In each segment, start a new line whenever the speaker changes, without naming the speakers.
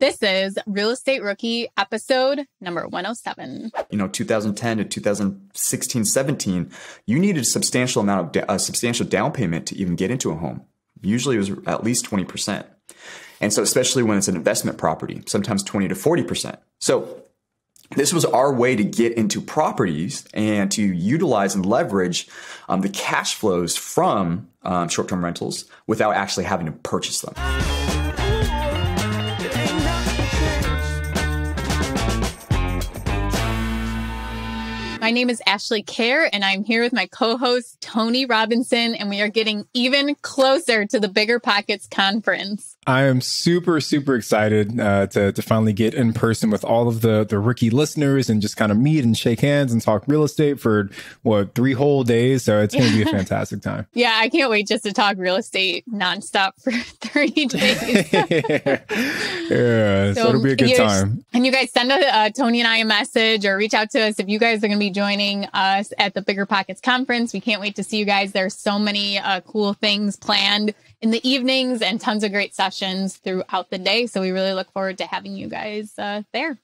This is Real Estate Rookie episode number 107.
2010 to 2016, 17, you needed a substantial amount of a substantial down payment to even get into a home. Usually it was at least 20%. And so especially when it's an investment property, sometimes 20 to 40%. So this was our way to get into properties and to utilize and leverage the cash flows from short-term rentals without actually having to purchase them.
My name is Ashley Kerr, and I'm here with my co-host, Tony Robinson, and we are getting even closer to the Bigger Pockets conference.
I am super, super excited to finally get in person with all of the rookie listeners and just kind of meet and shake hands and talk real estate for, 3 whole days. So it's going to be a fantastic time.
Yeah, I can't wait just to talk real estate nonstop for 30 days.
Yeah, so it'll be a good time.
And you guys send Tony and I a message or reach out to us if you guys are going to be joining us at the Bigger Pockets conference. We can't wait to see you guys. There's so many cool things planned in the evenings and tons of great sessions throughout the day. So we really look forward to having you guys there.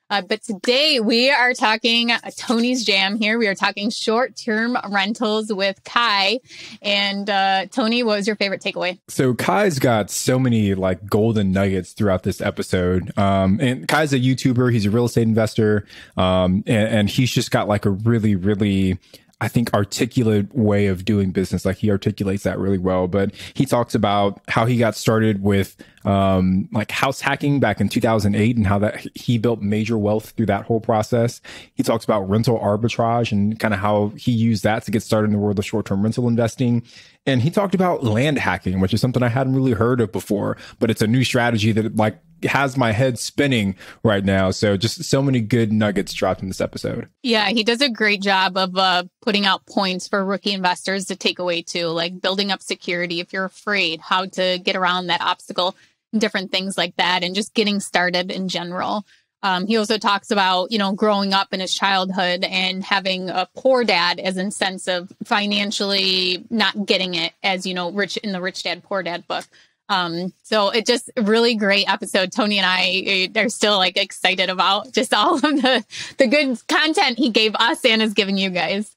But today we are talking Tony's Jam here. We are talking short-term rentals with Kai. And Tony, what was your favorite takeaway?
So Kai's got so many golden nuggets throughout this episode. And Kai's a YouTuber. He's a real estate investor. And he's just got a really, really, I think, articulate way of doing business. He articulates that really well. But he talks about how he got started with house hacking back in 2008 and how that he built major wealth through that whole process. He talks about rental arbitrage and kind of how he used that to get started in the world of short-term rental investing. And he talked about land hacking, which is something I hadn't really heard of before, but it's a new strategy that has my head spinning right now. So just so many good nuggets dropped in this episode.
Yeah, he does a great job of putting out points for rookie investors to take away too, like building up security if you're afraid, how to get around that obstacle, different things like that, and just getting started in general. He also talks about, growing up in his childhood and having a poor dad as a sense of financially not getting it, as rich in the Rich Dad, Poor Dad book. So it just a really great episode. Tony and I are still excited about just all of the good content he gave us and is giving you guys.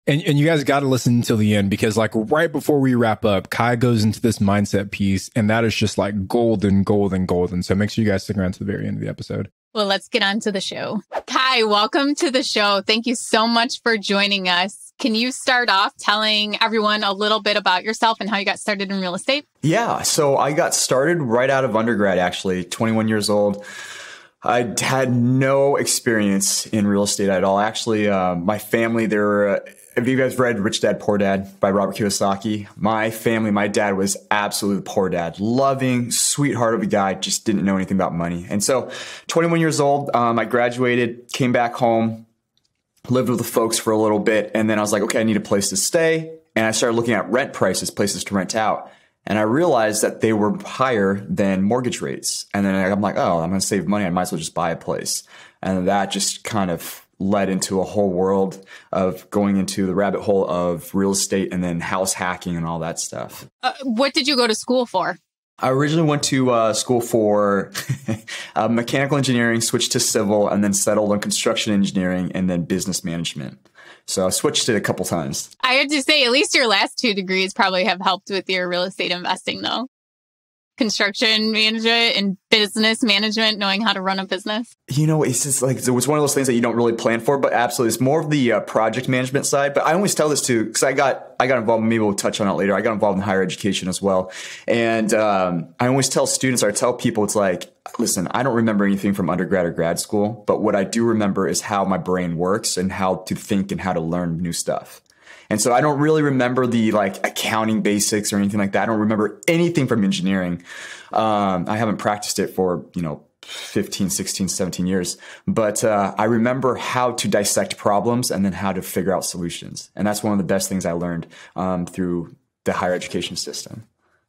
And you guys got to listen until the end because right before we wrap up, Kai goes into this mindset piece and that is just golden, golden, golden. So make sure you guys stick around to the very end of the episode.
Well, let's get on to the show. Kai, welcome to the show. Thank you so much for joining us. Can you start off telling everyone a little bit about yourself and how you got started in real estate?
Yeah, so I got started right out of undergrad, actually, 21 years old. I had no experience in real estate at all. Actually, my family, have you guys read Rich Dad, Poor Dad by Robert Kiyosaki? My family, my dad was absolutely poor dad. Loving, sweetheart of a guy, just didn't know anything about money. And so 21 years old, I graduated, came back home, lived with the folks for a little bit. And then I was like, okay, I need a place to stay. And I started looking at rent prices, places to rent out. And I realized that they were higher than mortgage rates. And then I'm like, oh, I'm going to save money. I might as well just buy a place. And that just kind of led into a whole world of going into the rabbit hole of real estate and then house hacking and all that stuff.
What did you go to school for?
I originally went to school for mechanical engineering, switched to civil, and then settled on construction engineering and then business management. So I switched it a couple times.
I have to say, at least your last 2 degrees probably have helped with your real estate investing, though. Construction management and business management, knowing how to run a business.
It's just it's one of those things that you don't really plan for, but absolutely, it's more of the project management side. But I always tell this too, because I got involved. Maybe we'll touch on it later. I got involved in higher education as well, and I always tell students or I tell people, it's listen, I don't remember anything from undergrad or grad school, but what I do remember is how my brain works and how to think and how to learn new stuff. And so I don't really remember the accounting basics or anything like that. I don't remember anything from engineering. I haven't practiced it for, 15, 16, 17 years. But I remember how to dissect problems and then how to figure out solutions. And that's one of the best things I learned through the higher education system.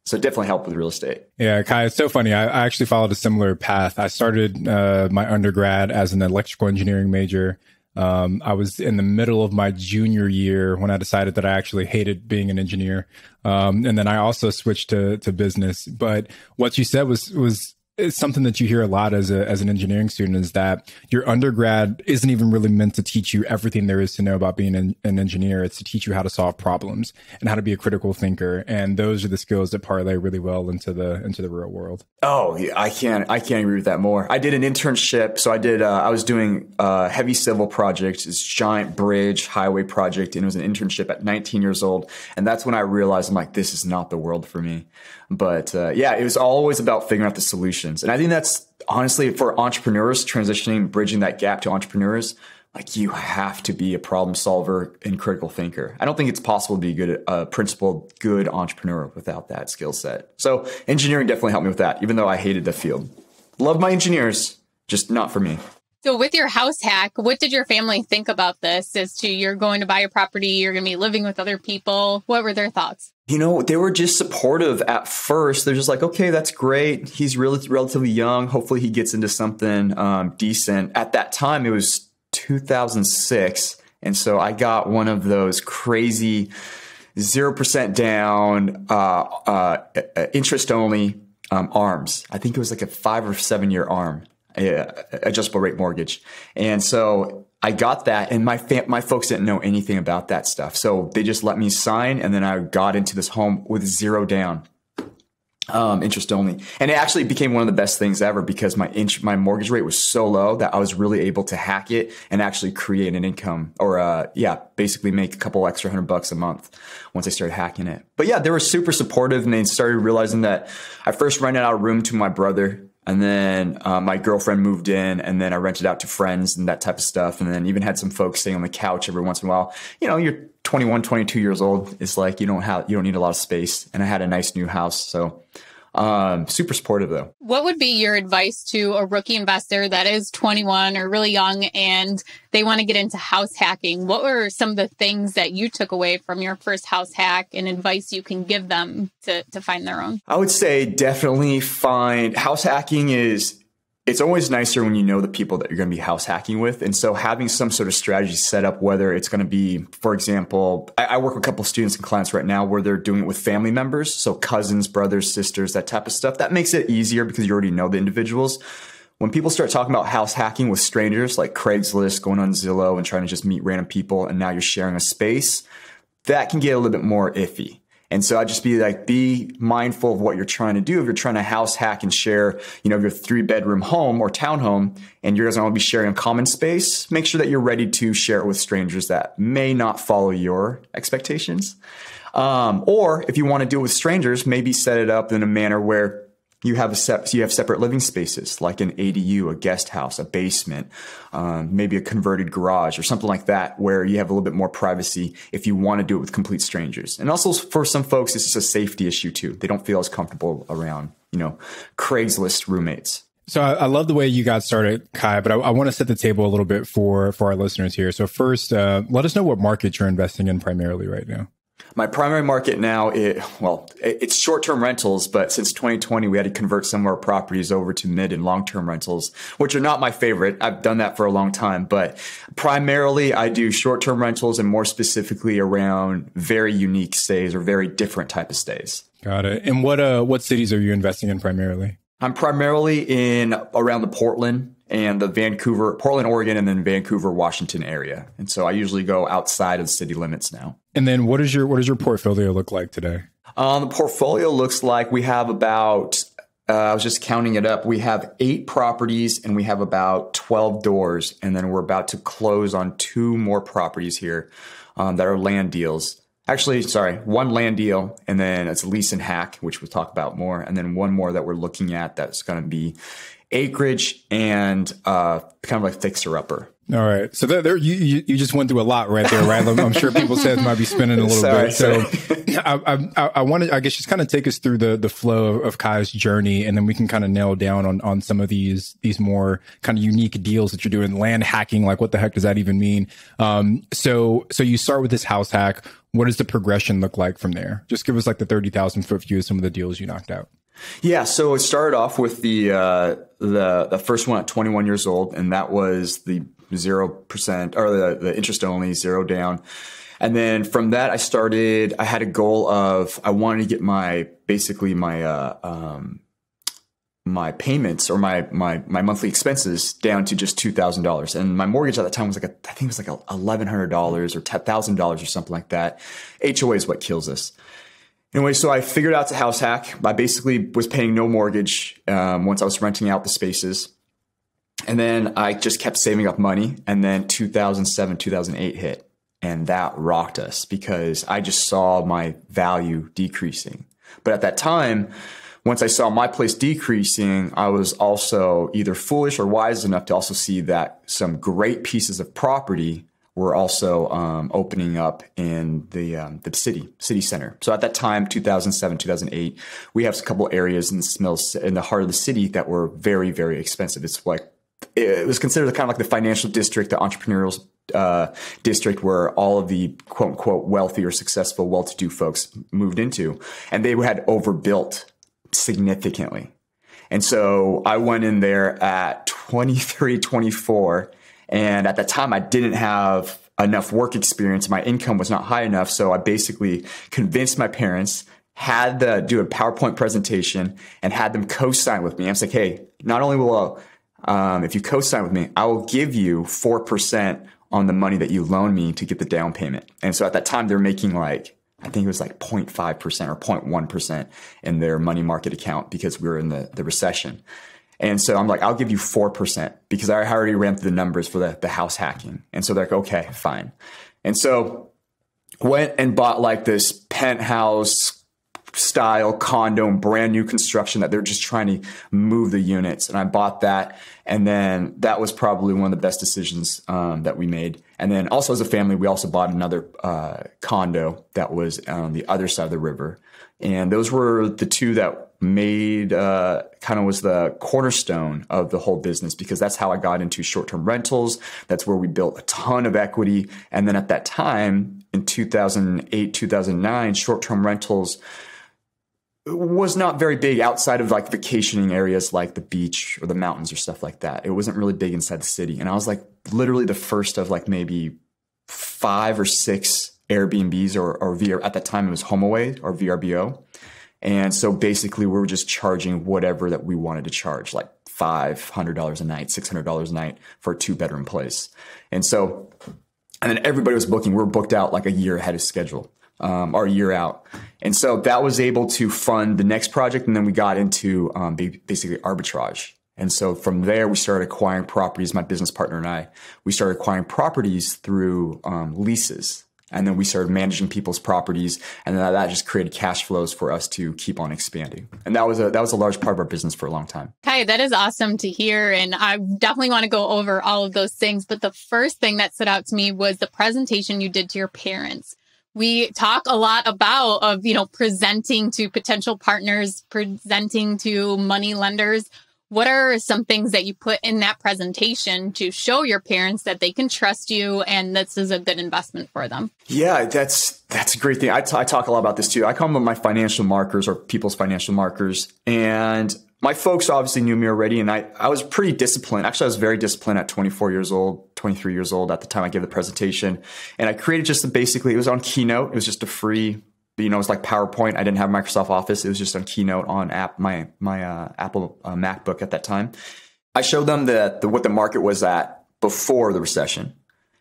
So it definitely helped with real estate.
Yeah, Kai, it's so funny. I actually followed a similar path. I started my undergrad as an electrical engineering major. I was in the middle of my junior year when I decided that I actually hated being an engineer. And then I also switched to business. But what you said was it's something that you hear a lot as an engineering student, is that your undergrad isn't even really meant to teach you everything there is to know about being an engineer. It's to teach you how to solve problems and how to be a critical thinker. And those are the skills that parlay really well into the real world. Oh,
yeah, I can't agree with that more. I did an internship. So I was doing a heavy civil project, this giant bridge highway project. And it was an internship at 19 years old. And that's when I realized, I'm like, this is not the world for me. But yeah, it was always about figuring out the solutions. And I think that's honestly for entrepreneurs transitioning, bridging that gap to entrepreneurs, like you have to be a problem solver and critical thinker. I don't think it's possible to be a principled, good entrepreneur without that skill set. So engineering definitely helped me with that, even though I hated the field. Love my engineers, just not for me.
So with your house hack, what did your family think about this as to you're going to buy a property, you're going to be living with other people? What were their thoughts?
You know, they were just supportive at first. They're just like, okay, that's great. He's relatively young. Hopefully he gets into something decent. At that time, it was 2006. And so I got one of those crazy 0% down, interest only ARMs. I think it was like a 5 or 7 year ARM. Adjustable rate mortgage. And so I got that, and my folks didn't know anything about that stuff. So they just let me sign, and then I got into this home with 0 down, interest only. And it actually became one of the best things ever because my mortgage rate was so low that I was really able to hack it and actually create an income, or basically make a couple extra $100 a month once I started hacking it. But yeah, they were super supportive, and they started realizing that I first rented out a room to my brother. And then my girlfriend moved in, and then I rented out to friends and that type of stuff. And then even had some folks staying on the couch every once in a while. You know, you're 21, 22 years old. It's like you don't need a lot of space. And I had a nice new house. So super supportive though.
What would be your advice to a rookie investor that is 21 or really young and they want to get into house hacking? What were some of the things that you took away from your first house hack and advice you can give them to find their own?
I would say definitely find house hacking it's always nicer when you know the people that you're going to be house hacking with. And so having some sort of strategy set up, whether it's going to be, for example, I work with a couple of students and clients right now where they're doing it with family members. So cousins, brothers, sisters, that type of stuff. That makes it easier because you already know the individuals. When people start talking about house hacking with strangers, like Craigslist, going on Zillow and trying to just meet random people, and now you're sharing a space, that can get a little bit more iffy. And so I'd just be mindful of what you're trying to do. If you're trying to house hack and share, your 3-bedroom home or townhome, and you're going to be sharing a common space, make sure that you're ready to share it with strangers that may not follow your expectations. Or if you want to do it with strangers, maybe set it up in a manner where you have separate living spaces, like an ADU, a guest house, a basement, maybe a converted garage or something like that, where you have a little bit more privacy if you want to do it with complete strangers. And also for some folks, it's just a safety issue too. They don't feel as comfortable around, Craigslist roommates.
So I love the way you got started, Kai, but I want to set the table a little bit for our listeners here. So first, let us know what market you're investing in primarily right now.
My primary market now, it's short-term rentals, but since 2020, we had to convert some of our properties over to mid and long-term rentals, which are not my favorite. I've done that for a long time, but primarily I do short-term rentals and more specifically around very unique stays or very different type of stays.
Got it. And what cities are you investing in primarily?
I'm primarily in around the Portland and the Portland, Oregon, and then Vancouver, Washington area. And so I usually go outside of the city limits now.
And then what does your portfolio look like today?
The portfolio looks like we have about, I was just counting it up. We have 8 properties and we have about 12 doors. And then we're about to close on 2 more properties here that are land deals. Actually, sorry, 1 land deal, and then it's lease and hack, which we'll talk about more. And then 1 more that we're looking at that's going to be acreage and kind of like fixer-upper.
All right. So there you just went through a lot right there, right? I'm sure people's heads might be spinning a little bit. So I want to, I guess, just kind of take us through the flow of Kai's journey, and then we can kind of nail down on some of these more kind of unique deals that you're doing. Land hacking, like what the heck does that even mean? So you start with this house hack. What does the progression look like from there? Just give us like the 30,000 foot view of some of the deals you knocked out.
Yeah, so it started off with the first one at 21 years old, and that was the 0% or the interest only, 0 down. And then from that, I had a goal of I wanted to get my my payments or my monthly expenses down to just $2,000. And my mortgage at that time was like, I think it was like $1,100 or $10,000 or something like that. HOA is what kills us. Anyway, so I figured out to house hack. I basically was paying no mortgage once I was renting out the spaces. And then I just kept saving up money. And then 2007, 2008 hit. And that rocked us because I just saw my value decreasing. But at that time, once I saw my place decreasing, I was also either foolish or wise enough to also see that some great pieces of property were also opening up in the city center. So at that time, 2007, 2008, we have a couple areas in the heart of the city that were very, very expensive. It was considered kind of like the financial district, the entrepreneurial district where all of the quote unquote wealthy or successful, well-to-do folks moved into, and they had overbuilt significantly. And so I went in there at 23, 24. And at that time, I didn't have enough work experience. My income was not high enough. So I basically convinced my parents, had to do a PowerPoint presentation and had them co-sign with me. I was like, hey, not only will if you co-sign with me, I will give you 4% on the money that you loan me to get the down payment. And so at that time, they're making I think it was 0.5% or 0.1% in their money market account because we were in the recession. And so I'm like, I'll give you 4% because I already ran through the numbers for the house hacking. And so they're like, okay, fine. And so went and bought this penthouse style condo, brand new construction that they're just trying to move the units. And I bought that. And then that was probably one of the best decisions that we made. And then also as a family, we also bought another condo that was on the other side of the river. And those were the two that made kind of was the cornerstone of the whole business because that's how I got into short-term rentals. That's where we built a ton of equity. And then at that time in 2008, 2009, short-term rentals was not very big outside of vacationing areas like the beach or the mountains or stuff like that. It wasn't really big inside the city. And I was literally the first of maybe 5 or 6 Airbnbs or at that time it was HomeAway or VRBO. And so basically we were just charging whatever that we wanted to charge, like $500 a night, $600 a night for a 2-bedroom place. And then everybody was booking. We were booked out a year ahead of schedule. Or a year out. And so that was able to fund the next project. And then we got into basically arbitrage. And so from there, we started acquiring properties. My business partner and I, we started acquiring properties through leases. And then we started managing people's properties. And then that just created cash flows for us to keep on expanding. And that was a large part of our business for a long time.
Kai, that is awesome to hear. And I definitely want to go over all of those things. But the first thing that stood out to me was the presentation you did to your parents. We talk a lot about presenting to potential partners, presenting to money lenders. What are some things that you put in that presentation to show your parents that they can trust you and this is a good investment for them? Yeah,
that's a great thing. I talk a lot about this too. I call them my financial markers or people's financial markers. And my folks obviously knew me already, and I was pretty disciplined. Actually, I was very disciplined at 24 years old, 23 years old at the time I gave the presentation. And I created it was on Keynote. It was just a free, it was like PowerPoint. I didn't have Microsoft Office. It was just on Keynote on my Apple MacBook at that time. I showed them what the market was at before the recession.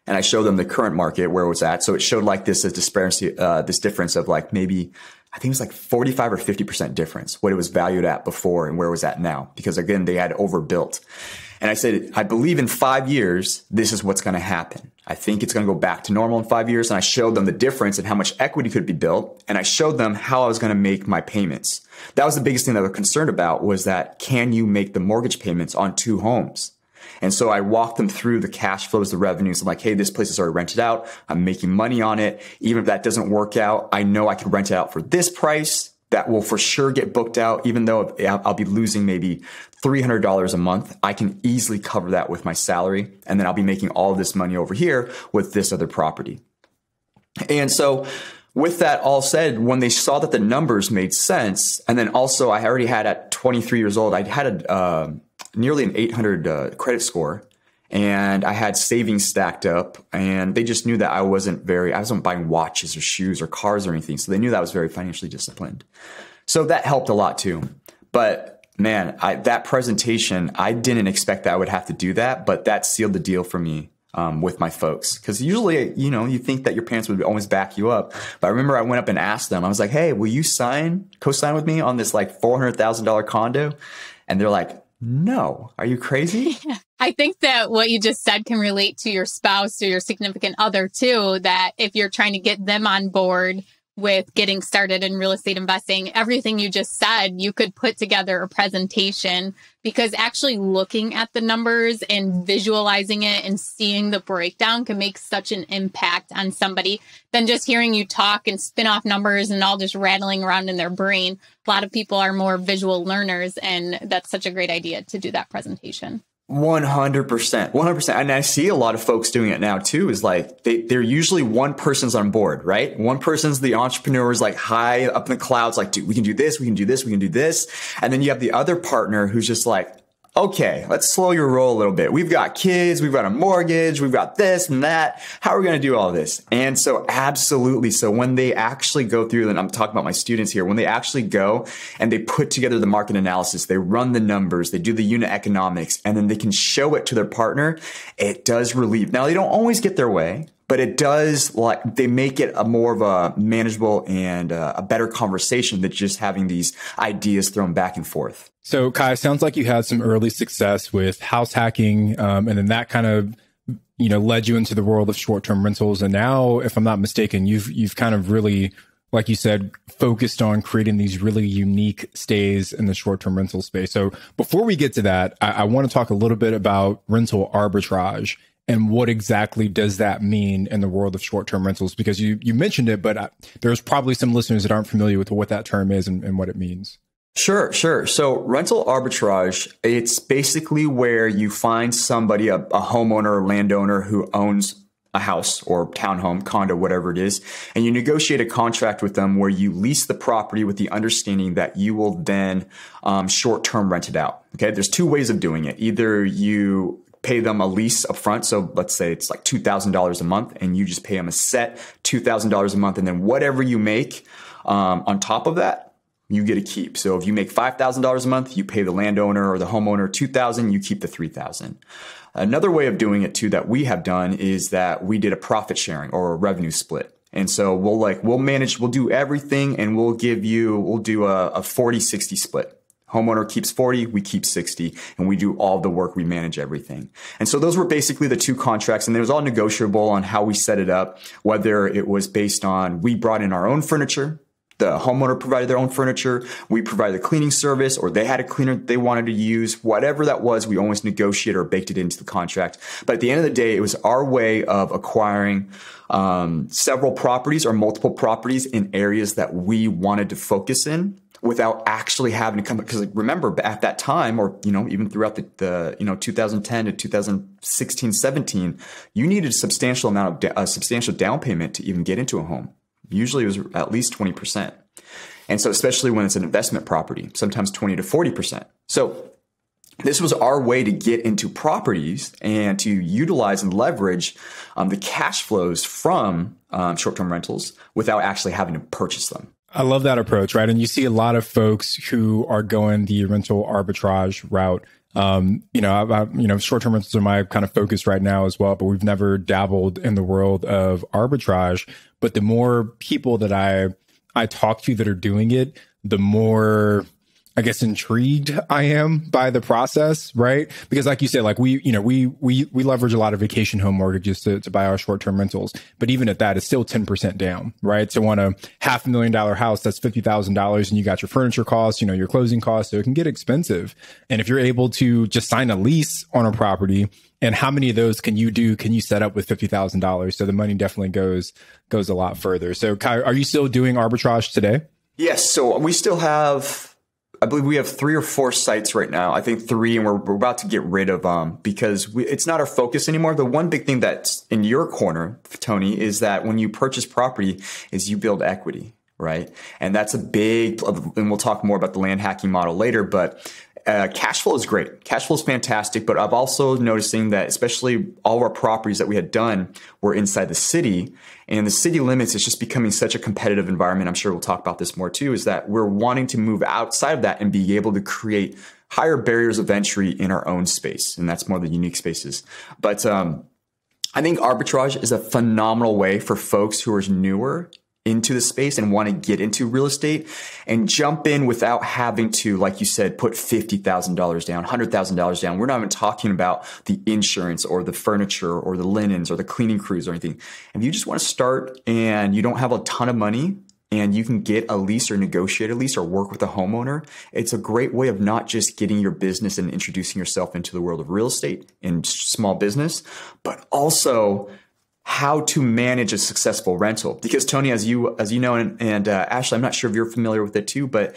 And I showed them the current market where it was at. So it showed this disparity, this difference of maybe, I think it was 45 or 50% difference, what it was valued at before and where it was at now. Because again, they had overbuilt. And I said, I believe in 5 years, this is what's going to happen. I think it's going to go back to normal in 5 years. And I showed them the difference and how much equity could be built. And I showed them how I was going to make my payments. That was the biggest thing that they were concerned about was that can you make the mortgage payments on 2 homes? And so I walked them through the cash flows, the revenues. I'm like, hey, this place is already rented out. I'm making money on it. Even if that doesn't work out, I know I can rent it out for this price. That will for sure get booked out. Even though I'll be losing maybe $300 a month, I can easily cover that with my salary. And then I'll be making all of this money over here with this other property. And so with that all said, when they saw that the numbers made sense, and then also I already had at 23 years old, I had nearly an 800 credit score, and I had savings stacked up, and they just knew that I wasn't buying watches or shoes or cars or anything. So they knew that I was very financially disciplined. So that helped a lot too. But Man, that presentation, I didn't expect that I would have to do that, but that sealed the deal for me with my folks. Because usually, you think that your parents would always back you up. But I remember I went up and asked them, I was like, hey, will you co-sign with me on this like $400,000 condo? And they're like, no, are you crazy?
Yeah. I think that what you just said can relate to your spouse or your significant other too, that if you're trying to get them on board with getting started in real estate investing, everything you just said, you could put together a presentation, because actually looking at the numbers and visualizing it and seeing the breakdown can make such an impact on somebody than just hearing you talk and spin off numbers and all just rattling around in their brain. A lot of people are more visual learners, and that's such a great idea to do that presentation.
100%. And I see a lot of folks doing it now too, is like they're usually one person's on board, right? One person's the entrepreneur, is like high up in the clouds, like, dude, we can do this, we can do this, we can do this. And then you have the other partner who's just like, okay, let's slow your roll a little bit. We've got kids, we've got a mortgage, we've got this and that. How are we going to do all this? And so absolutely. So when they actually go through, and I'm talking about my students here, when they actually go and they put together the market analysis, they run the numbers, they do the unit economics, and then they can show it to their partner, it does relieve. Now, they don't always get their way, but it does, like, they make it a more of a manageable and a better conversation than just having these ideas thrown back and forth.
So, Kai, sounds like you had some early success with house hacking, and then that kind of, led you into the world of short-term rentals. And now, if I'm not mistaken, you've kind of really, like you said, focused on creating these really unique stays in the short-term rental space. So, before we get to that, I want to talk a little bit about rental arbitrage. And what exactly does that mean in the world of short-term rentals? Because you mentioned it, but there's probably some listeners that aren't familiar with what that term is and what it means.
Sure. So rental arbitrage, it's basically where you find somebody, a homeowner or landowner who owns a house or townhome, condo, whatever it is, and you negotiate a contract with them where you lease the property with the understanding that you will then short-term rent it out. Okay. There's two ways of doing it. Either you pay them a lease up front. So let's say it's like $2,000 a month, and you just pay them a set $2,000 a month. And then whatever you make on top of that, you get a keep. So if you make $5,000 a month, you pay the landowner or the homeowner $2,000, you keep the $3,000. Another way of doing it too that we have done is that we did a profit sharing or a revenue split. And so we'll do everything, and we'll do a 40-60 split. Homeowner keeps 40, we keep 60, and we do all the work, we manage everything. And so those were basically the two contracts, and it was all negotiable on how we set it up, whether it was based on we brought in our own furniture, the homeowner provided their own furniture, we provided the cleaning service, or they had a cleaner they wanted to use. Whatever that was, we always negotiated or baked it into the contract. But at the end of the day, it was our way of acquiring several properties or multiple properties in areas that we wanted to focus in without actually having to come. Because remember, at that time, or even throughout the 2010 to 2016, 17, you needed a substantial down payment to even get into a home. Usually it was at least 20%. And so especially when it's an investment property, sometimes 20 to 40%. So this was our way to get into properties and to utilize and leverage the cash flows from short-term rentals without actually having to purchase them.
I love that approach, right? And you see a lot of folks who are going the rental arbitrage route. Short-term rentals are my kind of focus right now as well, but we've never dabbled in the world of arbitrage. But the more people that I talk to that are doing it, the more, I guess, intrigued I am by the process, right? Because like you said, like we leverage a lot of vacation home mortgages to buy our short-term rentals. But even at that, it's still 10% down, right? So on a $500,000 house, that's $50,000, and you got your furniture costs, your closing costs. So it can get expensive. And if you're able to just sign a lease on a property, and how many of those can you set up with $50,000? So the money definitely goes a lot further. So Kai, are you still doing arbitrage today?
Yes. So we still have, I believe we have 3 or 4 sites right now. I think 3, and we're about to get rid of them because it's not our focus anymore. The one big thing that's in your corner, Tony, is that when you purchase property is you build equity, right? And that's a big, and we'll talk more about the land hacking model later, but cash flow is great. Cash flow is fantastic, but I'm also noticing that especially all of our properties that we had done were inside the city, and the city limits is just becoming such a competitive environment. I'm sure we'll talk about this more too, is that we're wanting to move outside of that and be able to create higher barriers of entry in our own space. And that's more the unique spaces. But I think arbitrage is a phenomenal way for folks who are newer into the space and want to get into real estate and jump in without having to, like you said, put $50,000 down, $100,000 down. We're not even talking about the insurance or the furniture or the linens or the cleaning crews or anything. If you just want to start and you don't have a ton of money and you can get a lease or negotiate a lease or work with a homeowner, it's a great way of not just getting your business and introducing yourself into the world of real estate and small business, but also how to manage a successful rental. Because Tony, as you know, and Ashley, I'm not sure if you're familiar with it too, but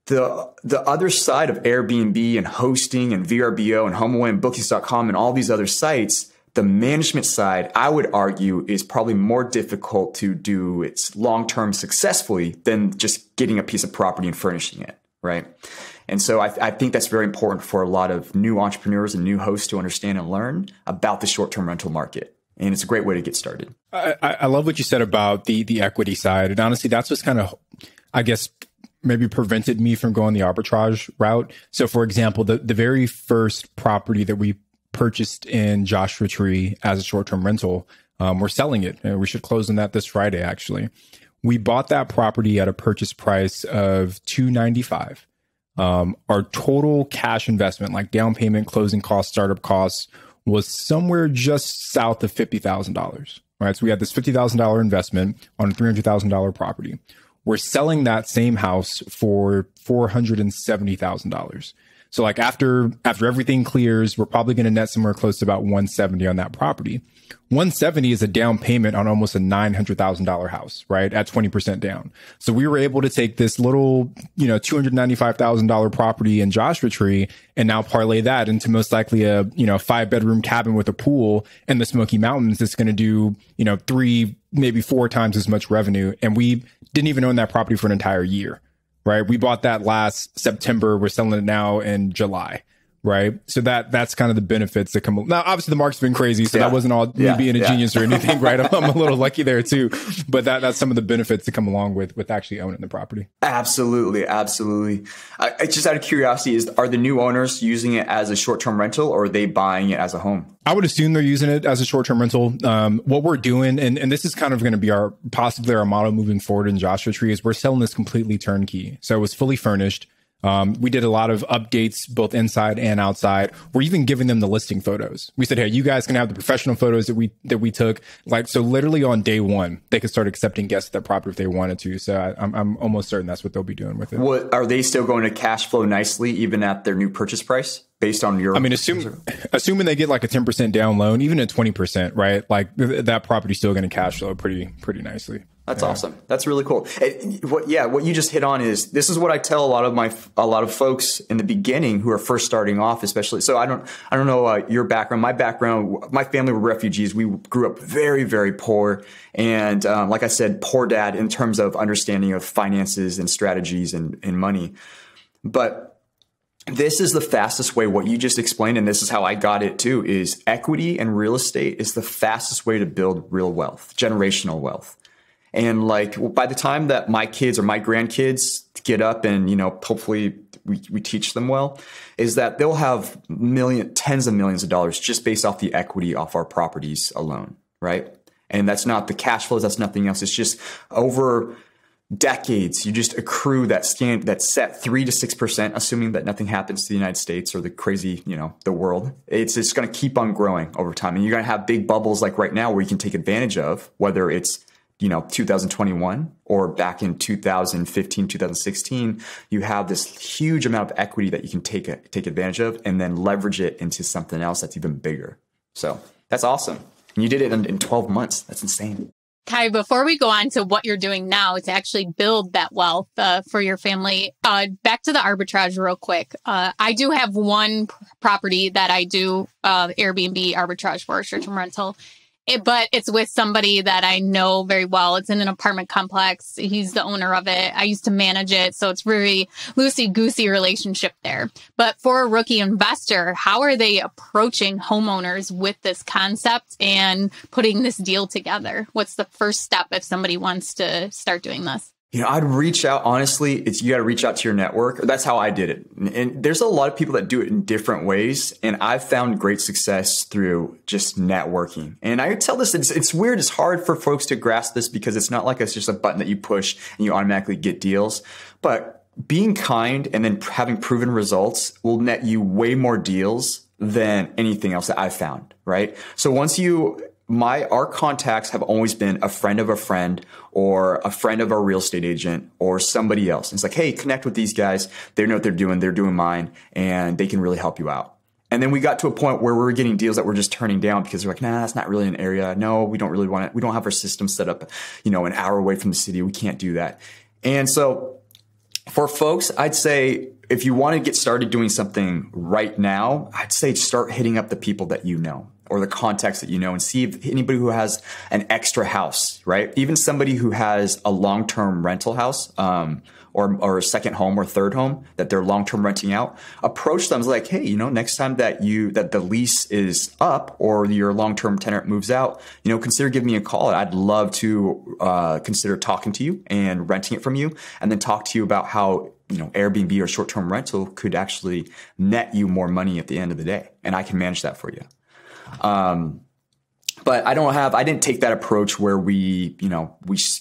the other side of Airbnb and hosting and VRBO and HomeAway and Bookings.com and all these other sites, the management side, I would argue, is probably more difficult to do its long-term successfully than just getting a piece of property and furnishing it, right? And so I think that's very important for a lot of new entrepreneurs and new hosts to understand and learn about the short-term rental market. And it's a great way to get started.
I love what you said about the equity side. And honestly, that's what's kind of, I guess, maybe prevented me from going the arbitrage route. So for example, the very first property that we purchased in Joshua Tree as a short-term rental, we're selling it. And we should close on that this Friday, actually. We bought that property at a purchase price of $295. Our total cash investment, like down payment, closing costs, startup costs, was somewhere just south of $50,000, right? So we had this $50,000 investment on a $300,000 property. We're selling that same house for $470,000. So like after everything clears, we're probably going to net somewhere close to about $170 on that property. $170 is a down payment on almost a $900,000 house, right? At 20% down. So we were able to take this little, $295,000 property in Joshua Tree and now parlay that into most likely a, 5-bedroom cabin with a pool in the Smoky Mountains that's going to do, 3, maybe 4 times as much revenue. And we didn't even own that property for an entire year, right? We bought that last September. We're selling it now in July. Right. So that's kind of the benefits that come. Now, obviously, the market's been crazy. So that wasn't all me being a genius or anything. Right. I'm a little lucky there, too. But that's some of the benefits that come along with actually owning the property. Absolutely.
Absolutely. I just out of curiosity, are the new owners using it as a short-term rental or are they buying it as a home?
I would assume they're using it as a short-term rental. What we're doing, and this is kind of going to be possibly our model moving forward in Joshua Tree, is we're selling this completely turnkey. So it was fully furnished. We did a lot of updates, both inside and outside. We're even giving them the listing photos. We said, hey, you guys can have the professional photos that we took. So literally on day one, they could start accepting guests at their property if they wanted to. So I'm almost certain that's what they'll be doing with it.
What, are they still going to cash flow nicely, even at their new purchase price? Based on your,
assuming they get like a 10% down loan, even at 20%, right? Like that property's still going to cash flow pretty nicely.
That's awesome. That's really cool. What you just hit on is, this is what I tell a lot of folks in the beginning who are first starting off, especially. So I don't know your background. My family were refugees. We grew up very, very poor. And like I said, poor dad in terms of understanding of finances and strategies and money. But this is the fastest way, what you just explained, and this is how I got it too, is equity and real estate is the fastest way to build real wealth, generational wealth. And like by the time that my kids or my grandkids get up and, hopefully we teach them well, is that they'll have tens of millions of dollars just based off the equity off our properties alone, right? And that's not the cash flows, that's nothing else. It's just over decades, you just accrue that set 3 to 6%, assuming that nothing happens to the United States or the crazy, the world. It's just going to keep on growing over time. And you're going to have big bubbles like right now where you can take advantage of, whether it's 2021 or back in 2015, 2016, you have this huge amount of equity that you can take advantage of and then leverage it into something else that's even bigger. So that's awesome. And you did it in 12 months. That's insane.
Kai, before we go on to what you're doing now to actually build that wealth for your family, back to the arbitrage real quick. I do have one property that I do Airbnb arbitrage for, short-term rental. But it's with somebody that I know very well. It's in an apartment complex. He's the owner of it. I used to manage it. So it's very loosey-goosey relationship there. But for a rookie investor, how are they approaching homeowners with this concept and putting this deal together? What's the first step if somebody wants to start doing this?
I'd reach out. Honestly, you got to reach out to your network. That's how I did it. And there's a lot of people that do it in different ways. And I've found great success through just networking. And I tell this, it's weird. It's hard for folks to grasp this because it's not like it's just a button that you push and you automatically get deals. But being kind and then having proven results will net you way more deals than anything else that I've found, right? So once our contacts have always been a friend of a friend or a friend of a real estate agent or somebody else. And it's like, hey, connect with these guys. They know what they're doing. They're doing mine and they can really help you out. And then we got to a point where we were getting deals that we're just turning down because we're like, nah, that's not really an area. No, we don't really want it. We don't have our system set up, an hour away from the city. We can't do that. And so for folks, I'd say if you want to get started doing something right now, I'd say start hitting up the people that you know or the contacts that you know and see if anybody who has an extra house, right? Even somebody who has a long-term rental house, or a second home or third home that they're long-term renting out, approach them like, hey, next time that the lease is up or your long-term tenant moves out, consider giving me a call. I'd love to consider talking to you and renting it from you and then talk to you about how Airbnb or short-term rental could actually net you more money at the end of the day. And I can manage that for you. But I didn't take that approach where we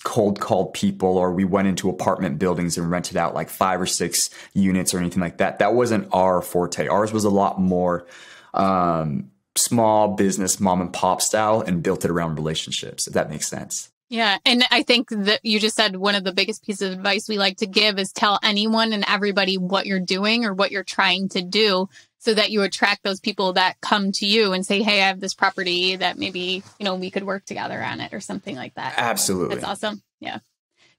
cold called people or we went into apartment buildings and rented out like 5 or 6 units or anything like that. That wasn't our forte. Ours was a lot more, small business, mom and pop style and built it around relationships, if that makes sense.
Yeah. And I think that you just said one of the biggest pieces of advice we like to give is tell anyone and everybody what you're doing or what you're trying to do so that you attract those people that come to you and say, hey, I have this property that maybe, we could work together on it or something like that.
Absolutely.
That's awesome. Yeah.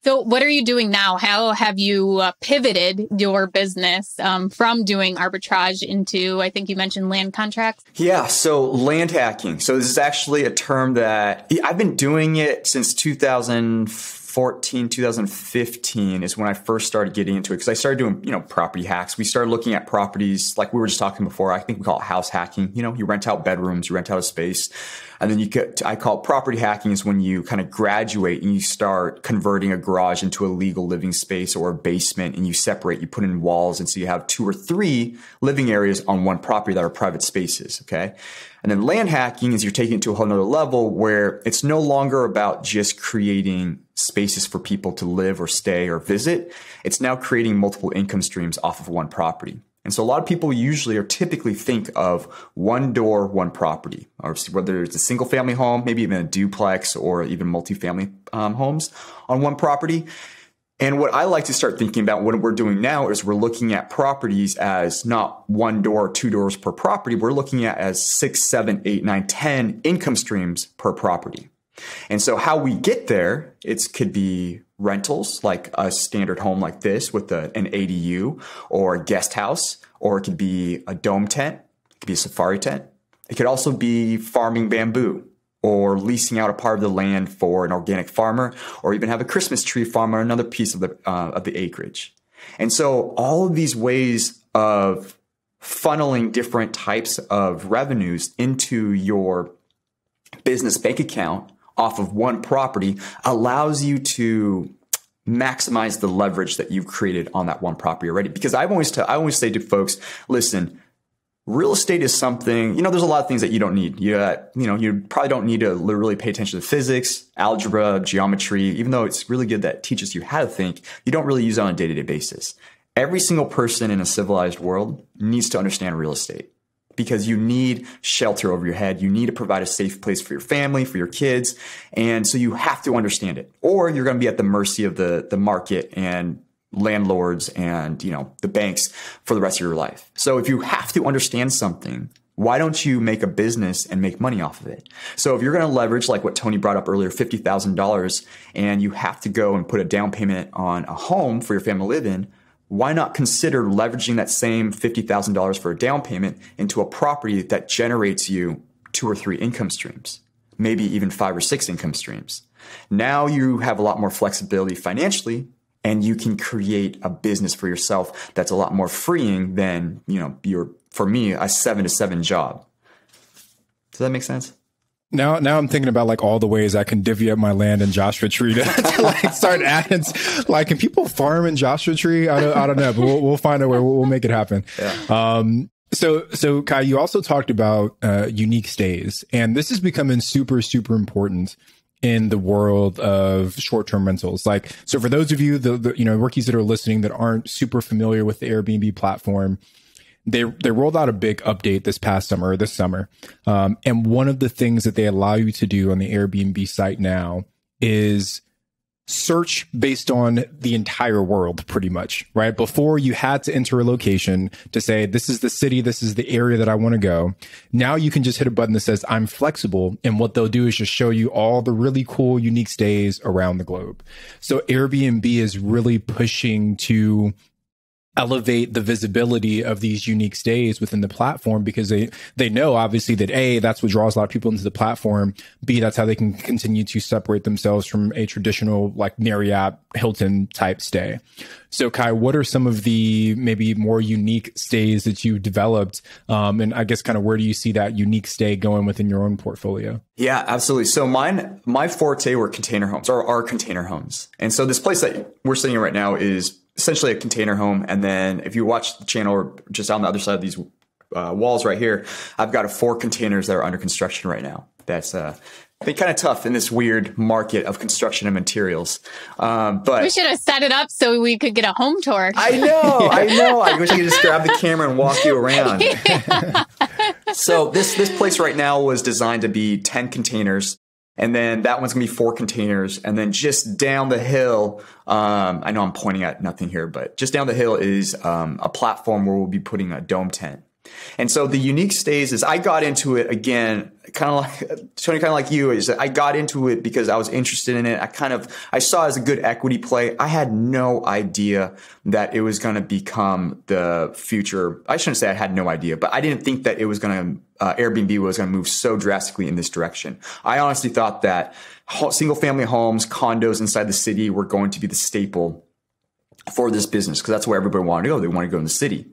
So what are you doing now? How have you pivoted your business from doing arbitrage into, I think you mentioned land contracts?
Yeah. So land hacking. So this is actually a term that I've been doing it since 2014, 2015 is when I first started getting into it because I started doing, property hacks. We started looking at properties like we were just talking before. I think we call it house hacking. You rent out bedrooms, you rent out a space. And then I call it property hacking is when you kind of graduate and you start converting a garage into a legal living space or a basement and you separate, you put in walls. And so you have 2 or 3 living areas on one property that are private spaces. Okay. And then land hacking is you're taking it to a whole nother level where it's no longer about just creating spaces for people to live or stay or visit. It's now creating multiple income streams off of one property. And so a lot of people usually or typically think of one door, one property, or whether it's a single family home, maybe even a duplex or even multifamily homes on one property. And what I like to start thinking about what we're doing now is we're looking at properties as not 1 door, 2 doors per property. We're looking at as 6, 7, 8, 9, 10 income streams per property. And so how we get there, could be rentals, like a standard home like this with an ADU or a guest house, or it could be a dome tent. It could be a safari tent. It could also be farming bamboo or leasing out a part of the land for an organic farmer, or even have a Christmas tree farm or another piece of the acreage. And so all of these ways of funneling different types of revenues into your business bank account off of one property allows you to maximize the leverage that you've created on that one property already. Because I always say to folks, listen, real estate is something, there's a lot of things that you don't need. You probably don't need to really pay attention to physics, algebra, geometry, even though it's really good that it teaches you how to think, you don't really use it on a day-to-day basis. Every single person in a civilized world needs to understand real estate. Because you need shelter over your head. You need to provide a safe place for your family, for your kids. And so you have to understand it, or you're going to be at the mercy of the market and landlords and, the banks for the rest of your life. So if you have to understand something, why don't you make a business and make money off of it? So if you're going to leverage, like what Tony brought up earlier, $50,000, and you have to go and put a down payment on a home for your family to live in, why not consider leveraging that same $50,000 for a down payment into a property that generates you 2 or 3 income streams, maybe even 5 or 6 income streams? Now you have a lot more flexibility financially, and you can create a business for yourself that's a lot more freeing than, for me, a 7 to 7 job. Does that make sense?
Now I'm thinking about like all the ways I can divvy up my land in Joshua Tree to like start adding. Like, can people farm in Joshua Tree? I don't know, but we'll find a way. We'll make it happen. Yeah. So Kai, you also talked about unique stays, and this is becoming super, super important in the world of short-term rentals. Like, so for those of you, the rookies that are listening that aren't super familiar with the Airbnb platform, they rolled out a big update this summer. And one of the things that they allow you to do on the Airbnb site now is search based on the entire world, pretty much, right? Before you had to enter a location to say, this is the city, this is the area that I want to go. Now you can just hit a button that says, I'm flexible. And what they'll do is just show you all the really cool, unique stays around the globe. So Airbnb is really pushing to elevate the visibility of these unique stays within the platform, because they know obviously that A, that's what draws a lot of people into the platform. B, that's how they can continue to separate themselves from a traditional like Marriott, Hilton type stay. So Kai, what are some of the maybe more unique stays that you developed? And I guess kind of where do you see that unique stay going within your own portfolio?
Yeah, absolutely. So my forte were container homes, or are container homes. And so this place that we're sitting in right now is essentially a container home. And then if you watch the channel, or just on the other side of these walls right here, I've got 4 containers that are under construction right now. That's been kind of tough in this weird market of construction and materials. But
we should have set it up so we could get a home tour.
I know. I wish I could just grab the camera and walk you around. So this place right now was designed to be 10 containers. And then that one's going to be 4 containers. And then just down the hill, I know I'm pointing at nothing here, but just down the hill is a platform where we'll be putting a dome tent. And so the unique stays is I got into it again, kind of like Tony, kind of like you, is that I got into it because I was interested in it. I saw it as a good equity play. I had no idea that it was going to become the future. I shouldn't say I had no idea, but I didn't think that it was going to, Airbnb was going to move so drastically in this direction. I honestly thought that single family homes, condos inside the city were going to be the staple for this business, because that's where everybody wanted to go. They wanted to go in the city.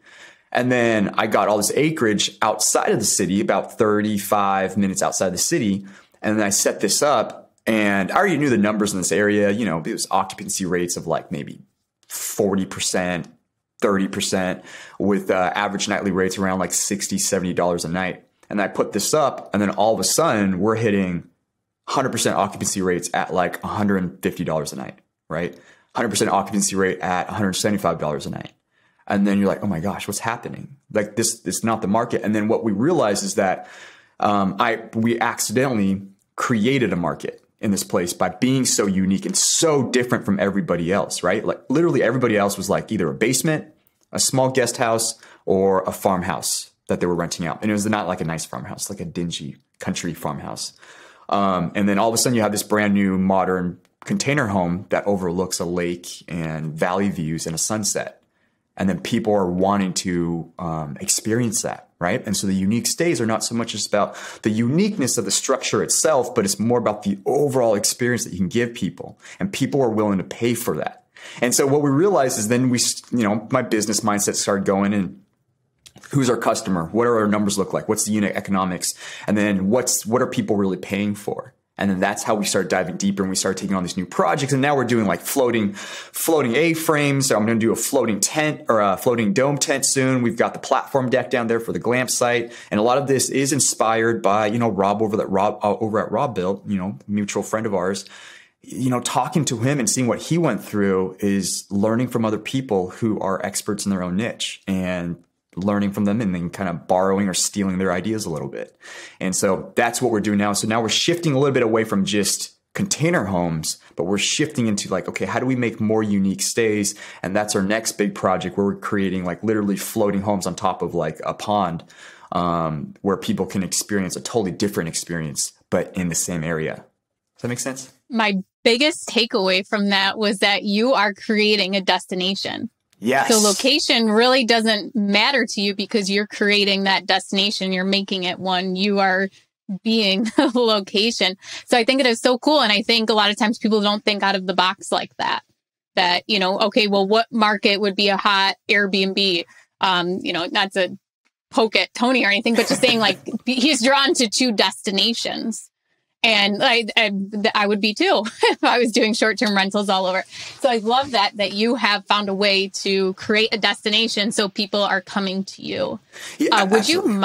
And then I got all this acreage outside of the city, about 35 minutes outside the city. And then I set this up, and I already knew the numbers in this area. You know, it was occupancy rates of like maybe 40%, 30%, with average nightly rates around like $60, $70 a night. And I put this up, and then all of a sudden we're hitting 100% occupancy rates at like $150 a night, right? 100% occupancy rate at $175 a night. And then you're like, oh my gosh, what's happening? Like this is not the market. And then what we realized is that we accidentally created a market in this place by being so unique and so different from everybody else, right? Like literally everybody else was like either a basement, a small guest house, or a farmhouse that they were renting out. And it was not like a nice farmhouse, like a dingy country farmhouse. And then all of a sudden you have this brand new modern container home that overlooks a lake and valley views and a sunset. And then people are wanting to experience that, right? And so the unique stays are not so much just about the uniqueness of the structure itself, but it's more about the overall experience that you can give people. And people are willing to pay for that. And so what we realized is then my business mindset started going, and who's our customer? What do our numbers look like? What's the unit economics? And then what are people really paying for? And then that's how we start diving deeper, and we start taking on these new projects. And now we're doing like floating A-frames. So I'm going to do a floating tent, or a floating dome tent soon. We've got the platform deck down there for the glamp site. And a lot of this is inspired by, Rob over at Rob Built, mutual friend of ours. Talking to him and seeing what he went through is learning from other people who are experts in their own niche, and learning from them and then kind of borrowing or stealing their ideas a little bit. And so that's what we're doing now. So now we're shifting a little bit away from just container homes, but we're shifting into like, okay, how do we make more unique stays? And that's our next big project, where we're creating like literally floating homes on top of like a pond, where people can experience a totally different experience, but in the same area. Does that make sense?
My biggest takeaway from that was that you are creating a destination.
Yes.
So location really doesn't matter to you, because you're creating that destination. You're making it one. You are being the location. So I think it is so cool. And I think a lot of times people don't think out of the box like that. That, okay, well, what market would be a hot Airbnb? Not to poke at Tony or anything, but just saying like he's drawn to 2 destinations. And I would be too if I was doing short-term rentals all over. So I love that you have found a way to create a destination so people are coming to you.
Yeah,
would you?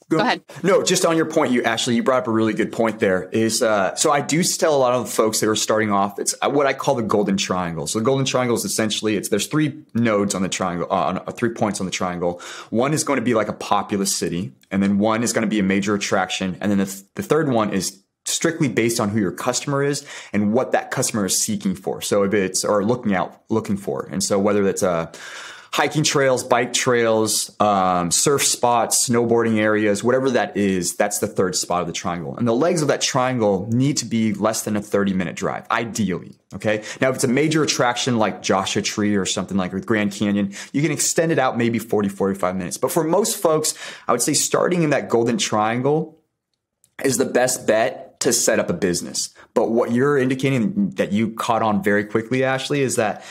Go ahead.
No, just on your point, you brought up a really good point there is, so I do tell a lot of folks that are starting off, it's what I call the golden triangle. So the golden triangle is essentially, there's 3 nodes on the triangle, 3 points on the triangle. One is going to be like a populous city, and then one is going to be a major attraction. And then the third one is strictly based on who your customer is and what that customer is seeking for. So if it's, or looking for. And so whether it's hiking trails, bike trails, surf spots, snowboarding areas, whatever that is, that's the third spot of the triangle. And the legs of that triangle need to be less than a 30-minute drive, ideally. Okay. Now, if it's a major attraction like Joshua Tree or something like with Grand Canyon, you can extend it out maybe 40, 45 minutes. But for most folks, I would say starting in that golden triangle is the best bet to set up a business. But what you're indicating that you caught on very quickly, Ashley, is that